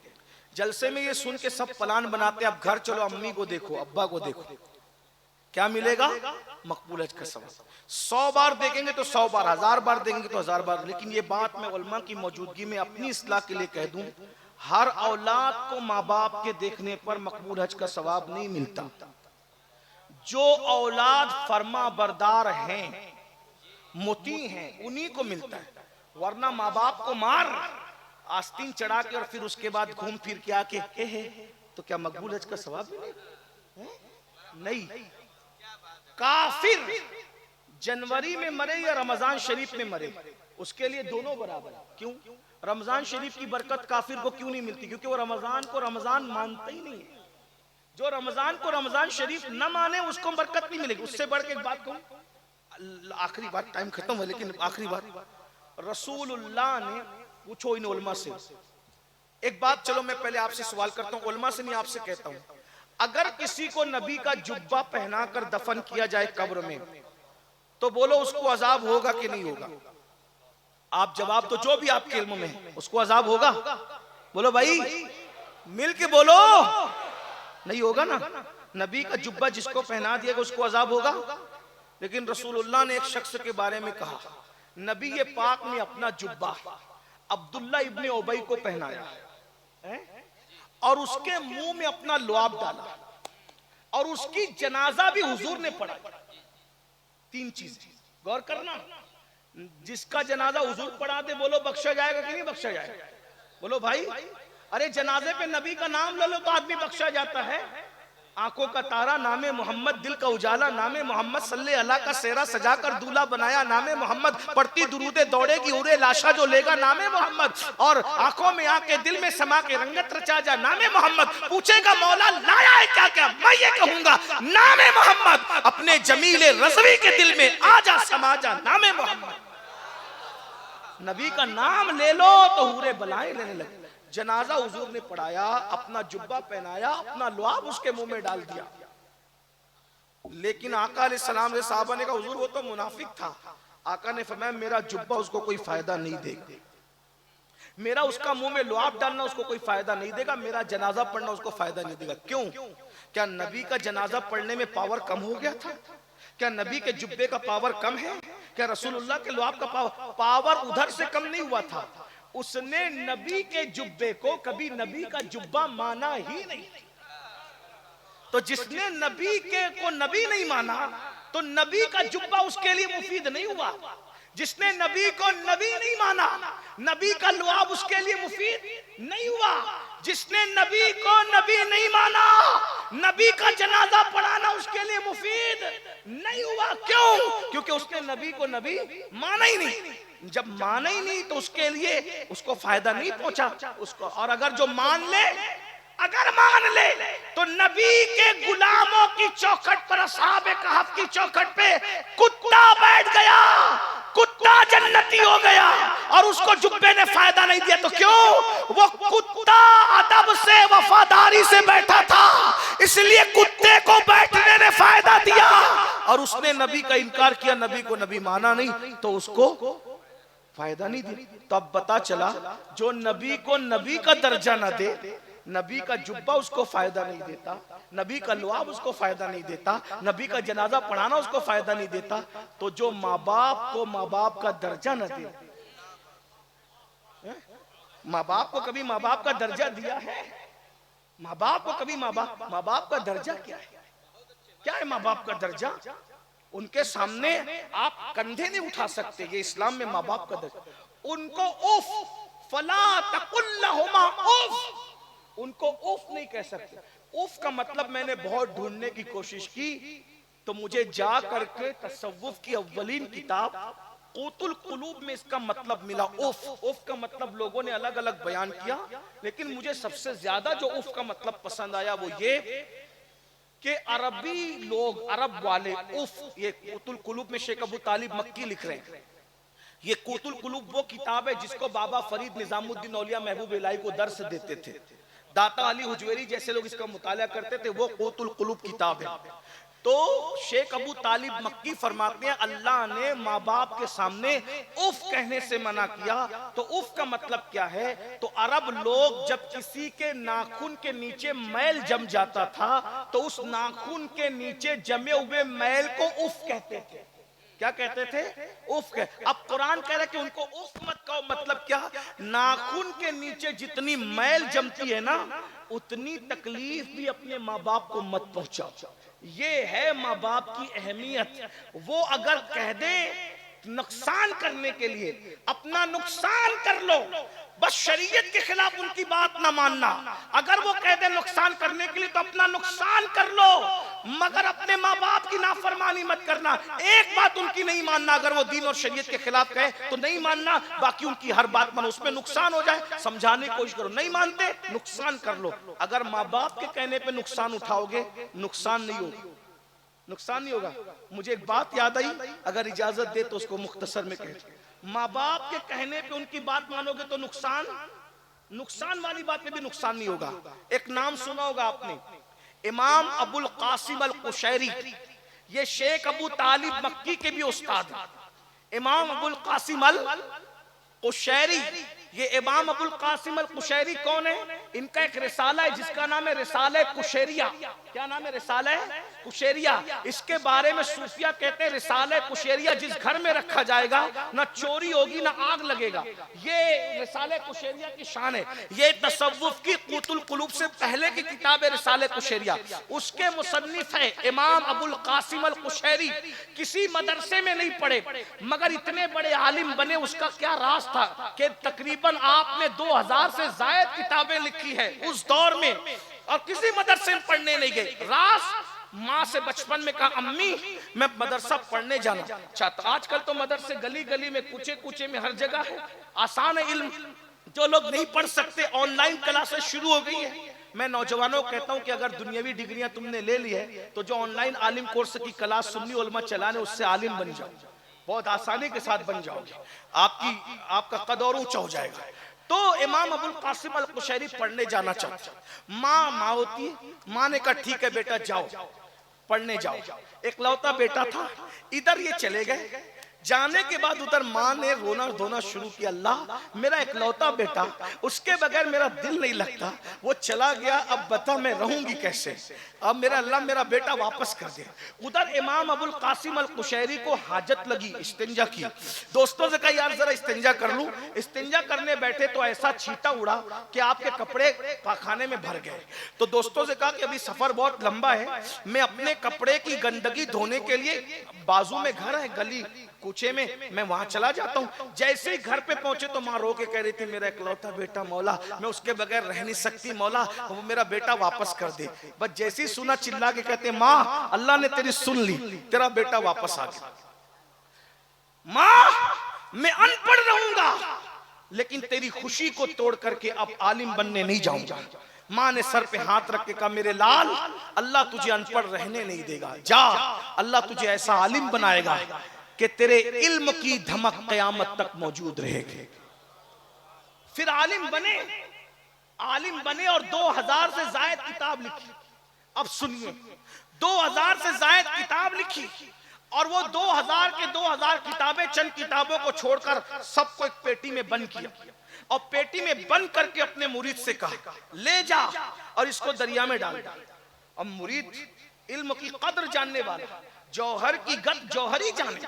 A: जलसे में ये सुन के सब प्लान बनाते, अब घर चलो अम्मी को देखो, अब्बा को देखो, क्या मिलेगा? मकबूल हज का सवाब। 100 बार देखेंगे तो 100 बार, 1000 बार देखेंगे तो 1000 बार। लेकिन ये बात मैं उलमा की मौजूदगी में अपनी इस्लाह के लिए कह दूं, हर औलाद को माँ बाप के देखने पर मकबूल हज का सवाब नहीं मिलता। जो औलाद फरमा बरदार हैं, मुती हैं, उन्हीं को मिलता है, वरना माँ बाप को मार आस्तीन चढ़ा के और फिर उसके बाद घूम फिर के आके हे तो क्या मकबूल हज का सवाब नहीं? काफिर जनवरी में मरे या रमजान शरीफ में मरे, उसके लिए दोनों बराबर। क्यों? रमजान शरीफ की बरकत काफिर को क्यों नहीं मिलती? क्योंकि वो रमजान को रमजान मानता ही नहीं है। जो रमजान को रमजान शरीफ न माने उसको बरकत नहीं मिलेगी। उससे बढ़ के एक बात कहूं, आखिरी बात, टाइम खत्म हुआ लेकिन आखिरी बात, रसूलुल्लाह ने पूछो इन उलमा से एक बात। चलो मैं पहले आपसे सवाल करता हूं, उलमा से नहीं आपसे कहता हूं, अगर किसी को नबी का जुब्बा पहनाकर दफन किया जाए कब्र में तो बोलो उसको अजाब होगा कि नहीं होगा? आप जवाब तो जो भी आपके इल्म में है, उसको अजाब होगा? बोलो भाई, मिल के बोलो। नहीं होगा ना? नबी का जुब्बा जिसको पहना दिया उसको अजाब होगा। लेकिन रसूलुल्लाह ने एक शख्स के बारे में कहा, नबी ये पाक ने अपना जुब्बा अब्दुल्ला इब्ने उबई को पहनाया और उसके मुंह में अपना लुआब डाला और उसकी जनाजा भी हुजूर ने पढ़ा। 3 चीज गौर करना, जिसका जनाजा हुजूर पढ़ा दे बोलो बख्शा जाएगा कि नहीं बख्शा जाएगा? बोलो भाई, अरे जनाजे पे नबी का नाम ले लो तो आदमी बख्शा जाता है। आंखों का तारा नामे मोहम्मद, दिल का उजाला नामे मोहम्मद, सल्ले अल्लाह का सेहरा सजाकर दूल्हा बनाया नामे मोहम्मद, पढ़ती दुरूदे दौड़ेगी उरे लाशा जो लेगा नामे मोहम्मद, और आंखों में आके दिल में समा के रंगत रचा जा नामे मोहम्मद। पूछेगा मौला लाया है क्या क्या, मैं ये कहूंगा नामे मोहम्मद। अपने जमीले रज़वी के दिल में आजा समा जा नामे मोहम्मद। नबी का नाम ले लो तो हूरे बलाएं लेने लगे। जनाजा हुजूर ने पढ़ाया, अपना जुब्बा पहनाया, अपना लुआब उसके मुंह में डाल दिया। लेकिन आका अलैहिस्सलाम से साहबा ने कहा हुजूर वो तो मुनाफिक था। आका ने फरमाया मेरा जुब्बा उसको कोई फायदा नहीं देगा, मेरा उसका मुंह में लुआब डालना उसको कोई फायदा नहीं देगा, मेरा जनाजा पढ़ना उसको फायदा नहीं देगा। क्यों? क्या नबी का जनाजा पढ़ने में पावर कम हो गया था? क्या नबी के जुब्बे का पावर कम है? क्या रसूलुल्लाह के लुआब का पावर उधर से कम नहीं हुआ था? उसने नबी के जुब्बे को कभी नबी का जुब्बा माना ही नहीं। तो जिसने नबी के को नबी नहीं माना तो नबी का जुब्बा उसके लिए मुफीद नहीं हुआ। जिसने नबी को नबी नहीं माना, नबी का लुआब उसके लिए मुफीद नहीं हुआ। जिसने नबी को नबी नहीं माना, नबी का जनाजा पढ़ाना उसके लिए मुफीद नहीं हुआ। क्यों? क्योंकि उसने नबी को नबी माना ही नहीं। जब माना ही नहीं तो उसके लिए उसको फायदा नहीं पहुंचा उसको। और अगर जो मान ले, अगर मान ले तो नबी के गुलामों की चौखट पर, असहाबे कहफ की चौखट पे कुत्ता बैठ गया, कुत्ता जन्नती हो गया और उसको जुब्बे ने फायदा नहीं दिया। तो क्यों? वो कुत्ता अदब से, वफादारी से बैठा था, इसलिए कुत्ते को बैठने ने फायदा दिया। और उसने नबी का इनकार किया, नबी को नबी माना नहीं तो उसको फायदा नहीं दिया। तो अब पता चला जो नबी को नबी का दर्जा ना दे, नबी का जुब्बा उसको फायदा नहीं देता, नबी का लुआब उसको फायदा नहीं देता, नबी का जनाजा पढ़ाना उसको फायदा नहीं देता, तो जो माँ बाप को माँ बाप का दर्जा न दे, माँ बाप को कभी माँ बाप का दर्जा दिया है? माँ बाप को कभी माँ बाप का दर्जा क्या है? क्या है माँ बाप का दर्जा? उनके सामने आप कंधे नहीं उठा सकते, ये इस्लाम में माँ बाप का दर्जा। उनको उफ फला तकुल्लहुमा उफ, उनको उफ नहीं कह सकते। उफ का मतलब मैंने बहुत ढूंढने की कोशिश की तो मुझे जा करके तसव्वुफ की अव्वलीन किताब क़ूतुल क़ुलूब में इसका मतलब मिला उफ। उफ का मतलब लोगों ने अलग अलग बयान किया, लेकिन मुझे सबसे ज्यादा जो उफ का मतलब पसंद आया वो ये कि अरबी लोग, अरब वाले उफ, ये क़ूतुल क़ुलूब में शेख अबू तालिब मक्की लिख रहे हैं। ये क़ूतुल क़ुलूब वो किताब है जिसको बाबा फरीद निजामुद्दीन औलिया महबूब इलाही को दर्स देते थे। दाता अली हुजवेरी जैसे लोग इसका मुताला करते थे, वो क़ूतुल क़ुलूब किताब है। तो शेख अबू तालिब मक्की फरमाते हैं अल्लाह ने माँ बाप के सामने उफ कहने से मना किया। तो उफ का मतलब क्या है? तो अरब लोग जब किसी के नाखून के नीचे मैल जम जाता था तो उस नाखून के नीचे जमे हुए मैल को उफ कहते थे। क्या कहते थे? उफ कह। अब कुरान कह रहा है कि उनको उफ मत कहो, मतलब क्या? नाखून के नीचे जितनी मैल जमती है ना, उतनी तकलीफ भी अपने माँ बाप को मत पहुंचाओ। ये है माँ बाप की अहमियत। वो अगर कह दे नुकसान करने के लिए, अपना नुकसान कर लो, बस शरीयत के खिलाफ उनकी बात ना मानना। अगर वो कह दे नुकसान करने के लिए तो अपना नुकसान कर लो, मगर अपने माँ बाप की नाफरमानी मत करना। एक बात उनकी नहीं मानना, अगर वो दीन और शरीयत के खिलाफ कहे तो नहीं मानना, बाकी उनकी हर बात मानो। उसमें नुकसान हो जाए समझाने की कोशिश करो, नहीं मानते नुकसान कर लो। अगर माँ बाप के कहने पे नुकसान उठाओगे, नुकसान नहीं होगा, नुकसान नहीं होगा। मुझे एक बात याद आई, अगर इजाजत दे तो उसको मुख्तसर में कह। माँ बाप के कहने पे उनकी बात मानोगे तो नुकसान वाली बात पे भी नुकसान नहीं होगा। एक नाम सुना होगा आपने, इमाम अबुल कासिम अल कुशैरी। ये शेख अबू तालिब मक्की के भी उस्ताद हैं। इमाम अबुल कासिम अल कुशैरी, ये इमाम अबुल कासिम अल कुशैरी कौन है? इनका एक रिसाला है जिसका नाम है रिसाले कुशैरिया। क्या नाम है? रिसाले कुशैरिया। इसके बारे में सूफिया कहते हैं रिसाले कुशैरिया जिस घर में रखा जाएगा ना चोरी होगी ना आग लगेगा। ये रिसाले कुशैरिया की शान है। ये तसव्वुफ की क़ूतुल क़ुलूब से पहले की किताब है रिसाले कुशैरिया। उसके मुसन्निफ है इमाम अबुल कासिम अल कुशैरी। किसी मदरसे में नहीं पढ़े मगर इतने बड़े आलिम बने। उसका क्या राज था कि तकरीबन आपने 2000 से ज्यादा किताबें लिखी है उस दौर में, और किसी मदरसे में पढ़ने नहीं गए। राज माँ से बचपन में कहा अम्मी मैं मदरसा पढ़ने जाना चाहता। आजकल तो मदरसे गली गली में, कुचे कुचे में, हर जगह है। आसान है इल्म। जो लोग नहीं पढ़ सकते ऑनलाइन क्लासेस शुरू हो गई है। मैं नौजवानों को कहता हूं कि अगर दुनियावी डिग्रियां तुमने ले ली है तो जो ऑनलाइन आलिम कोर्स की क्लास सुन्नी उलमा चलाने, उससे आलिम बन जाओ, बहुत आसानी के साथ बन जाओगे। आपका कद और ऊंचा हो जाएगा। तो इमाम अबुल कासिम अल कुशैरी पढ़ने जाना चाहता, माँ होती है, माँ ने कहा ठीक है बेटा जाओ पढ़ने जाओ। एकलौता बेटा था, इधर ये चले गए। जाने के बाद उधर माँ ने रोना धोना शुरू किया, अल्लाह मेरा एकलौता बेटा, उसके बगैर मेरा दिल नहीं लगता, वो चला गया, अब बता मैं रहूंगी कैसे, अब मेरा अल्लाह मेरा बेटा वापस कर दे। उधर इमाम अबुल कासिम अल कुशैरी को हाजत लगी, इस्तिंजा की। दोस्तों से कहा यार जरा इस्तिंजा कर लूं। इस्तिंजा करने बैठे तो ऐसा छींटा उड़ा कि आपके कपड़े पाखाने में भर गए। तो दोस्तों से कहा कि अभी सफर बहुत लंबा है, मैं अपने कपड़े की गंदगी धोने के लिए बाजू में घर है गली कूचे में, मैं वहां चला जाता हूँ। जैसे ही घर पे पहुंचे तो माँ रो के कह रही थी मेरा इकलौता बेटा मौला, मैं उसके बगैर रह नहीं सकती मौला, वो मेरा बेटा वापस कर दे। बस जैसे ही सुना चिल्ला के कहते माँ अल्लाह ने तेरी सुन ली, तेरा बेटा वापस आ गया। माँ मैं अनपढ़ रहूंगा लेकिन तेरी खुशी को तोड़ करके अब आलिम बनने नहीं जाऊंगा। माँ ने सर पे हाथ रख के कहा मेरे लाल अल्लाह तुझे अनपढ़ रहने नहीं देगा, जा अल्लाह तुझे ऐसा आलिम बनाएगा कि तेरे इल्म की धमक कयामत तक मौजूद रहेगी। फिर आलिम बने और 2000 से जायद किताब लिखी। अब सुनिए 2000 से जायद किताब लिखी और वो 2000 के 2000 किताबें चंद किताबों को छोड़कर सबको एक पेटी में बंद किया और पेटी में बंद करके अपने मुरीद से कहा ले जा और इसको दरिया में डाल। अब मुरीद इल्म की कदर जानने वाला, जौहर की गद जौहरी जाने,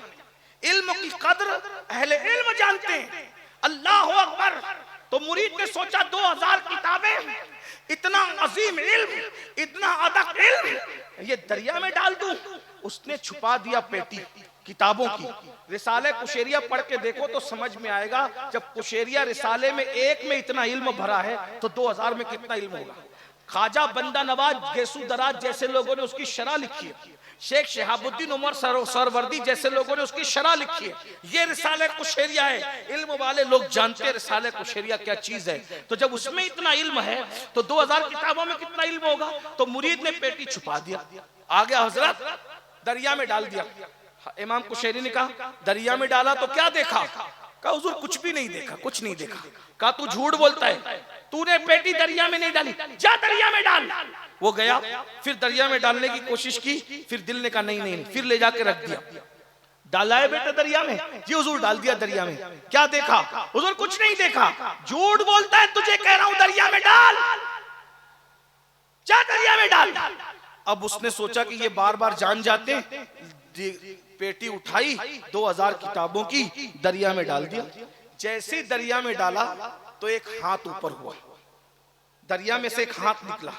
A: इल्म की कदर अहले इल्म जानते हैं। अल्लाह अकबर। तो मुरीद ने सोचा 2000 किताबें, इतना अजीम इल्म, इतना अदक इल्म, ये दरिया में डाल दूं। उसने छुपा दिया पेटी किताबों की। रिसाले कुशेरिया पढ़ के देखो तो समझ में आएगा, जब कुशेरिया रिसाले में एक में इतना इल्म भरा है तो 2000 में कितना इल्म होगा। ख्वाजा बंदा नवाज गेसू दराज जैसे लोगों ने उसकी शरह लिखी है, शेख शहाबुद्दीन उमर सरवर्दी जैसे लोगों ने उसकी शरह लिखी है। ये रिसाले कुशेरिया है, इल्म वाले लोग जानते हैं रिसाले कुशेरिया क्या चीज है। तो जब उसमें इतना इल्म है तो 2000 किताबों में कितना इल्म होगा। तो मुरीद ने पेटी छुपा दिया, आ गया हजरत दरिया में डाल दिया। इमाम कुशेरी ने कहा दरिया में डाला तो क्या देखा? कहा हुजूर कुछ भी नहीं देखा, कुछ नहीं देखा। कहा तू झूठ बोलता है, तूने पेटी दरिया में नहीं डाली, जा दरिया में डाल। वो गया, फिर दरिया में डालने की कोशिश की, फिर दिल ने कहा नहीं, फिर ले जाके रख दिया। डाला है बेटा दरिया में? जी हुजूर डाल दिया दरिया में। क्या देखा? हुजूर कुछ नहीं देखा। झूठ बोलता है, तुझे कह रहा हूं दरिया में डाल, जा दरिया में डाल। अब उसने सोचा कि ये बार बार जान जाते, पेटी उठाई 2000 किताबों की दरिया में डाल दिया। जैसे ही दरिया में डाला तो एक हाथ ऊपर हुआ, दरिया में से एक हाथ निकला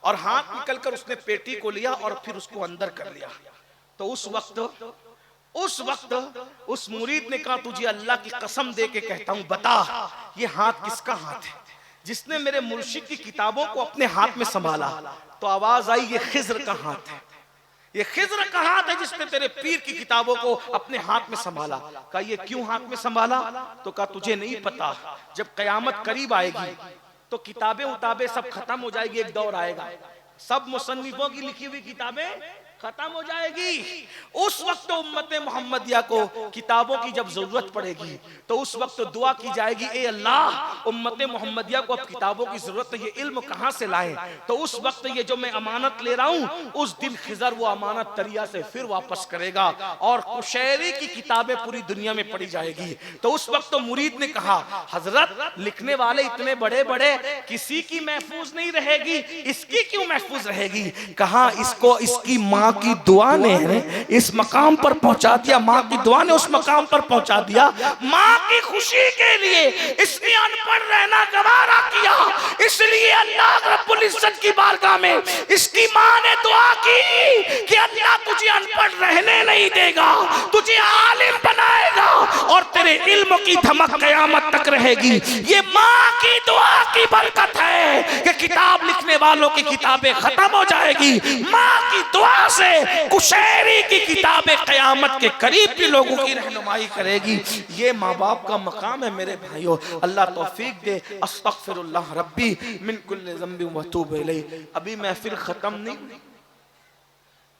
A: और हाथ निकलकर उसने पेटी को लिया और फिर उसको अंदर कर लिया। तो उस वक्त उस मुरीद ने कहा तुझे अल्लाह की कसम दे के कहता हूं बता ये हाथ किसका हाथ है जिसने मेरे मुर्शिद की किताबों को अपने हाथ में संभाला। तो आवाज आई ये खिज्र का हाथ है, ये खिज्र का हाथ है जिसने तेरे पीर की किताबों को अपने हाथ में संभाला। कहा ये क्यों हाथ में संभाला? तो कहा तुझे नहीं पता, जब कयामत करीब आएगी तो किताबें उताबें सब खत्म हो जाएगी, एक दौर आएगा सब मुसन्निफों की लिखी हुई किताबें खत्म हो जाएगी। उस वक्त उम्मत मोहम्मदिया को किताबों की जब जरूरत पड़ेगी तो उस वक्त दुआ की जाएगी ए अल्लाह उम्मत मोहम्मदिया को अब किताबों की जरूरत है, ये इल्म कहां से लाएं। तो उस वक्त ये जो मैं अमानत ले रहा हूं उस दिन खिजर वो अमानत दरिया से फिर वापस करेगा और कुशैरी की किताबें पूरी दुनिया में पढ़ी जाएगी। तो उस वक्त तो मुरीद ने कहा हजरत लिखने वाले इतने बड़े बड़े, किसी की महफूज नहीं रहेगी, इसकी क्यों महफूज रहेगी? कहा इसको इसकी माँ की दुआ ने इस मकाम पर पहुंचा दिया, माँ की दुआ ने उस मकाम पर पहुंचा दिया। माँ की खुशी के लिए इसने अनपढ़ रहना गवारा किया, इसलिए अल्लाह रब्बुल इज्जत की बारगाह में इसकी माँ ने दुआ की कि अल्लाह तुझे अनपढ़ रहने नहीं देगा, तुझे आलिम बनाएगा और तेरे इल्म की धमक कयामत तक रहेगी। ये माँ की दुआ की बरकत है कि किताब लिखने वालों की किताबें खत्म हो जाएगी। माँ की दुआ से कुशैरी की किताबें क़यामत के करीब भी लोगों की रहनुमाई करेगी। ये माँ बाप का मकाम है मेरे भाइयों। अल्लाह तौफीक दे। अस्तगफिरुल्लाह रब्बी मिन कुल्लि ज़ंबि व अतूबु इलैहि। अभी महफिल खत्म नहीं,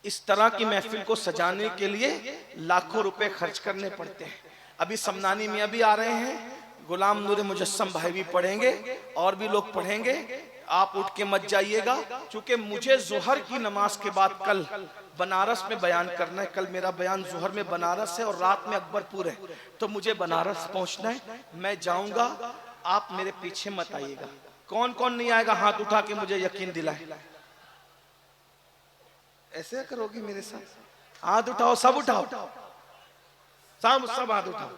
A: इस तरह की महफिल को सजाने के लिए लाखों रुपए खर्च करने पड़ते हैं। अभी समनानी मियां भी आ रहे हैं, गुलाम नूर मुजस्सम भाई भी पढ़ेंगे और भी लोग पढ़ेंगे। आप उठ के मत जाइएगा, क्योंकि मुझे जोहर की नमाज के बाद कल बनारस में बयान करना है। कल मेरा बयान जोहर में बनारस है और रात में अकबरपुर है, तो मुझे बनारस पहुंचना है। मैं जाऊंगा, आप मेरे पीछे मत आइएगा। कौन कौन नहीं आएगा हाथ उठा के मुझे यकीन दिलाए। ऐसे करोगे मेरे साथ? हाथ उठाओ, सब उठाओ, सब हाथ उठाओ।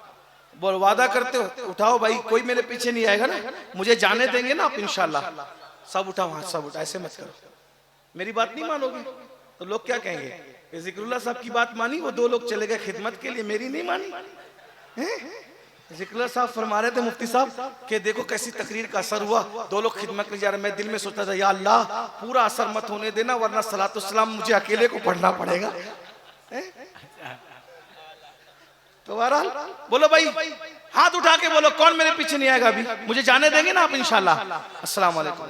A: बोल, वादा करते हो? उठाओ भाई, कोई मेरे पीछे नहीं आएगा ना, मुझे जाने देंगे ना आप इंशाल्लाह। सब उठाओ हाथ, सब उठाओ। ऐसे मत करो, मेरी बात नहीं मानोगे तो लोग क्या कहेंगे कि जिक्रुल्लाह साहब की बात मानी, वो दो लोग चले गए खिदमत के लिए, मेरी नहीं मानी। जिक्रुल्लाह साहब फरमा रहे थे मुफ्ती साहब कि देखो कैसी तकरीर का असर हुआ, दो लोग खिदमत में जा रहे। मैं दिल में सोचता था, या अल्लाह पूरा असर मत होने देना, वरना सलातो सलाम मुझे अकेले को पढ़ना पड़ेगा। तो बहरहाल बोलो भाई, हाथ उठा के बोलो कौन मेरे पीछे नहीं आएगा अभी, मुझे जाने देंगे ना आप इंशाल्लाह। अस्सलाम वालेकुम।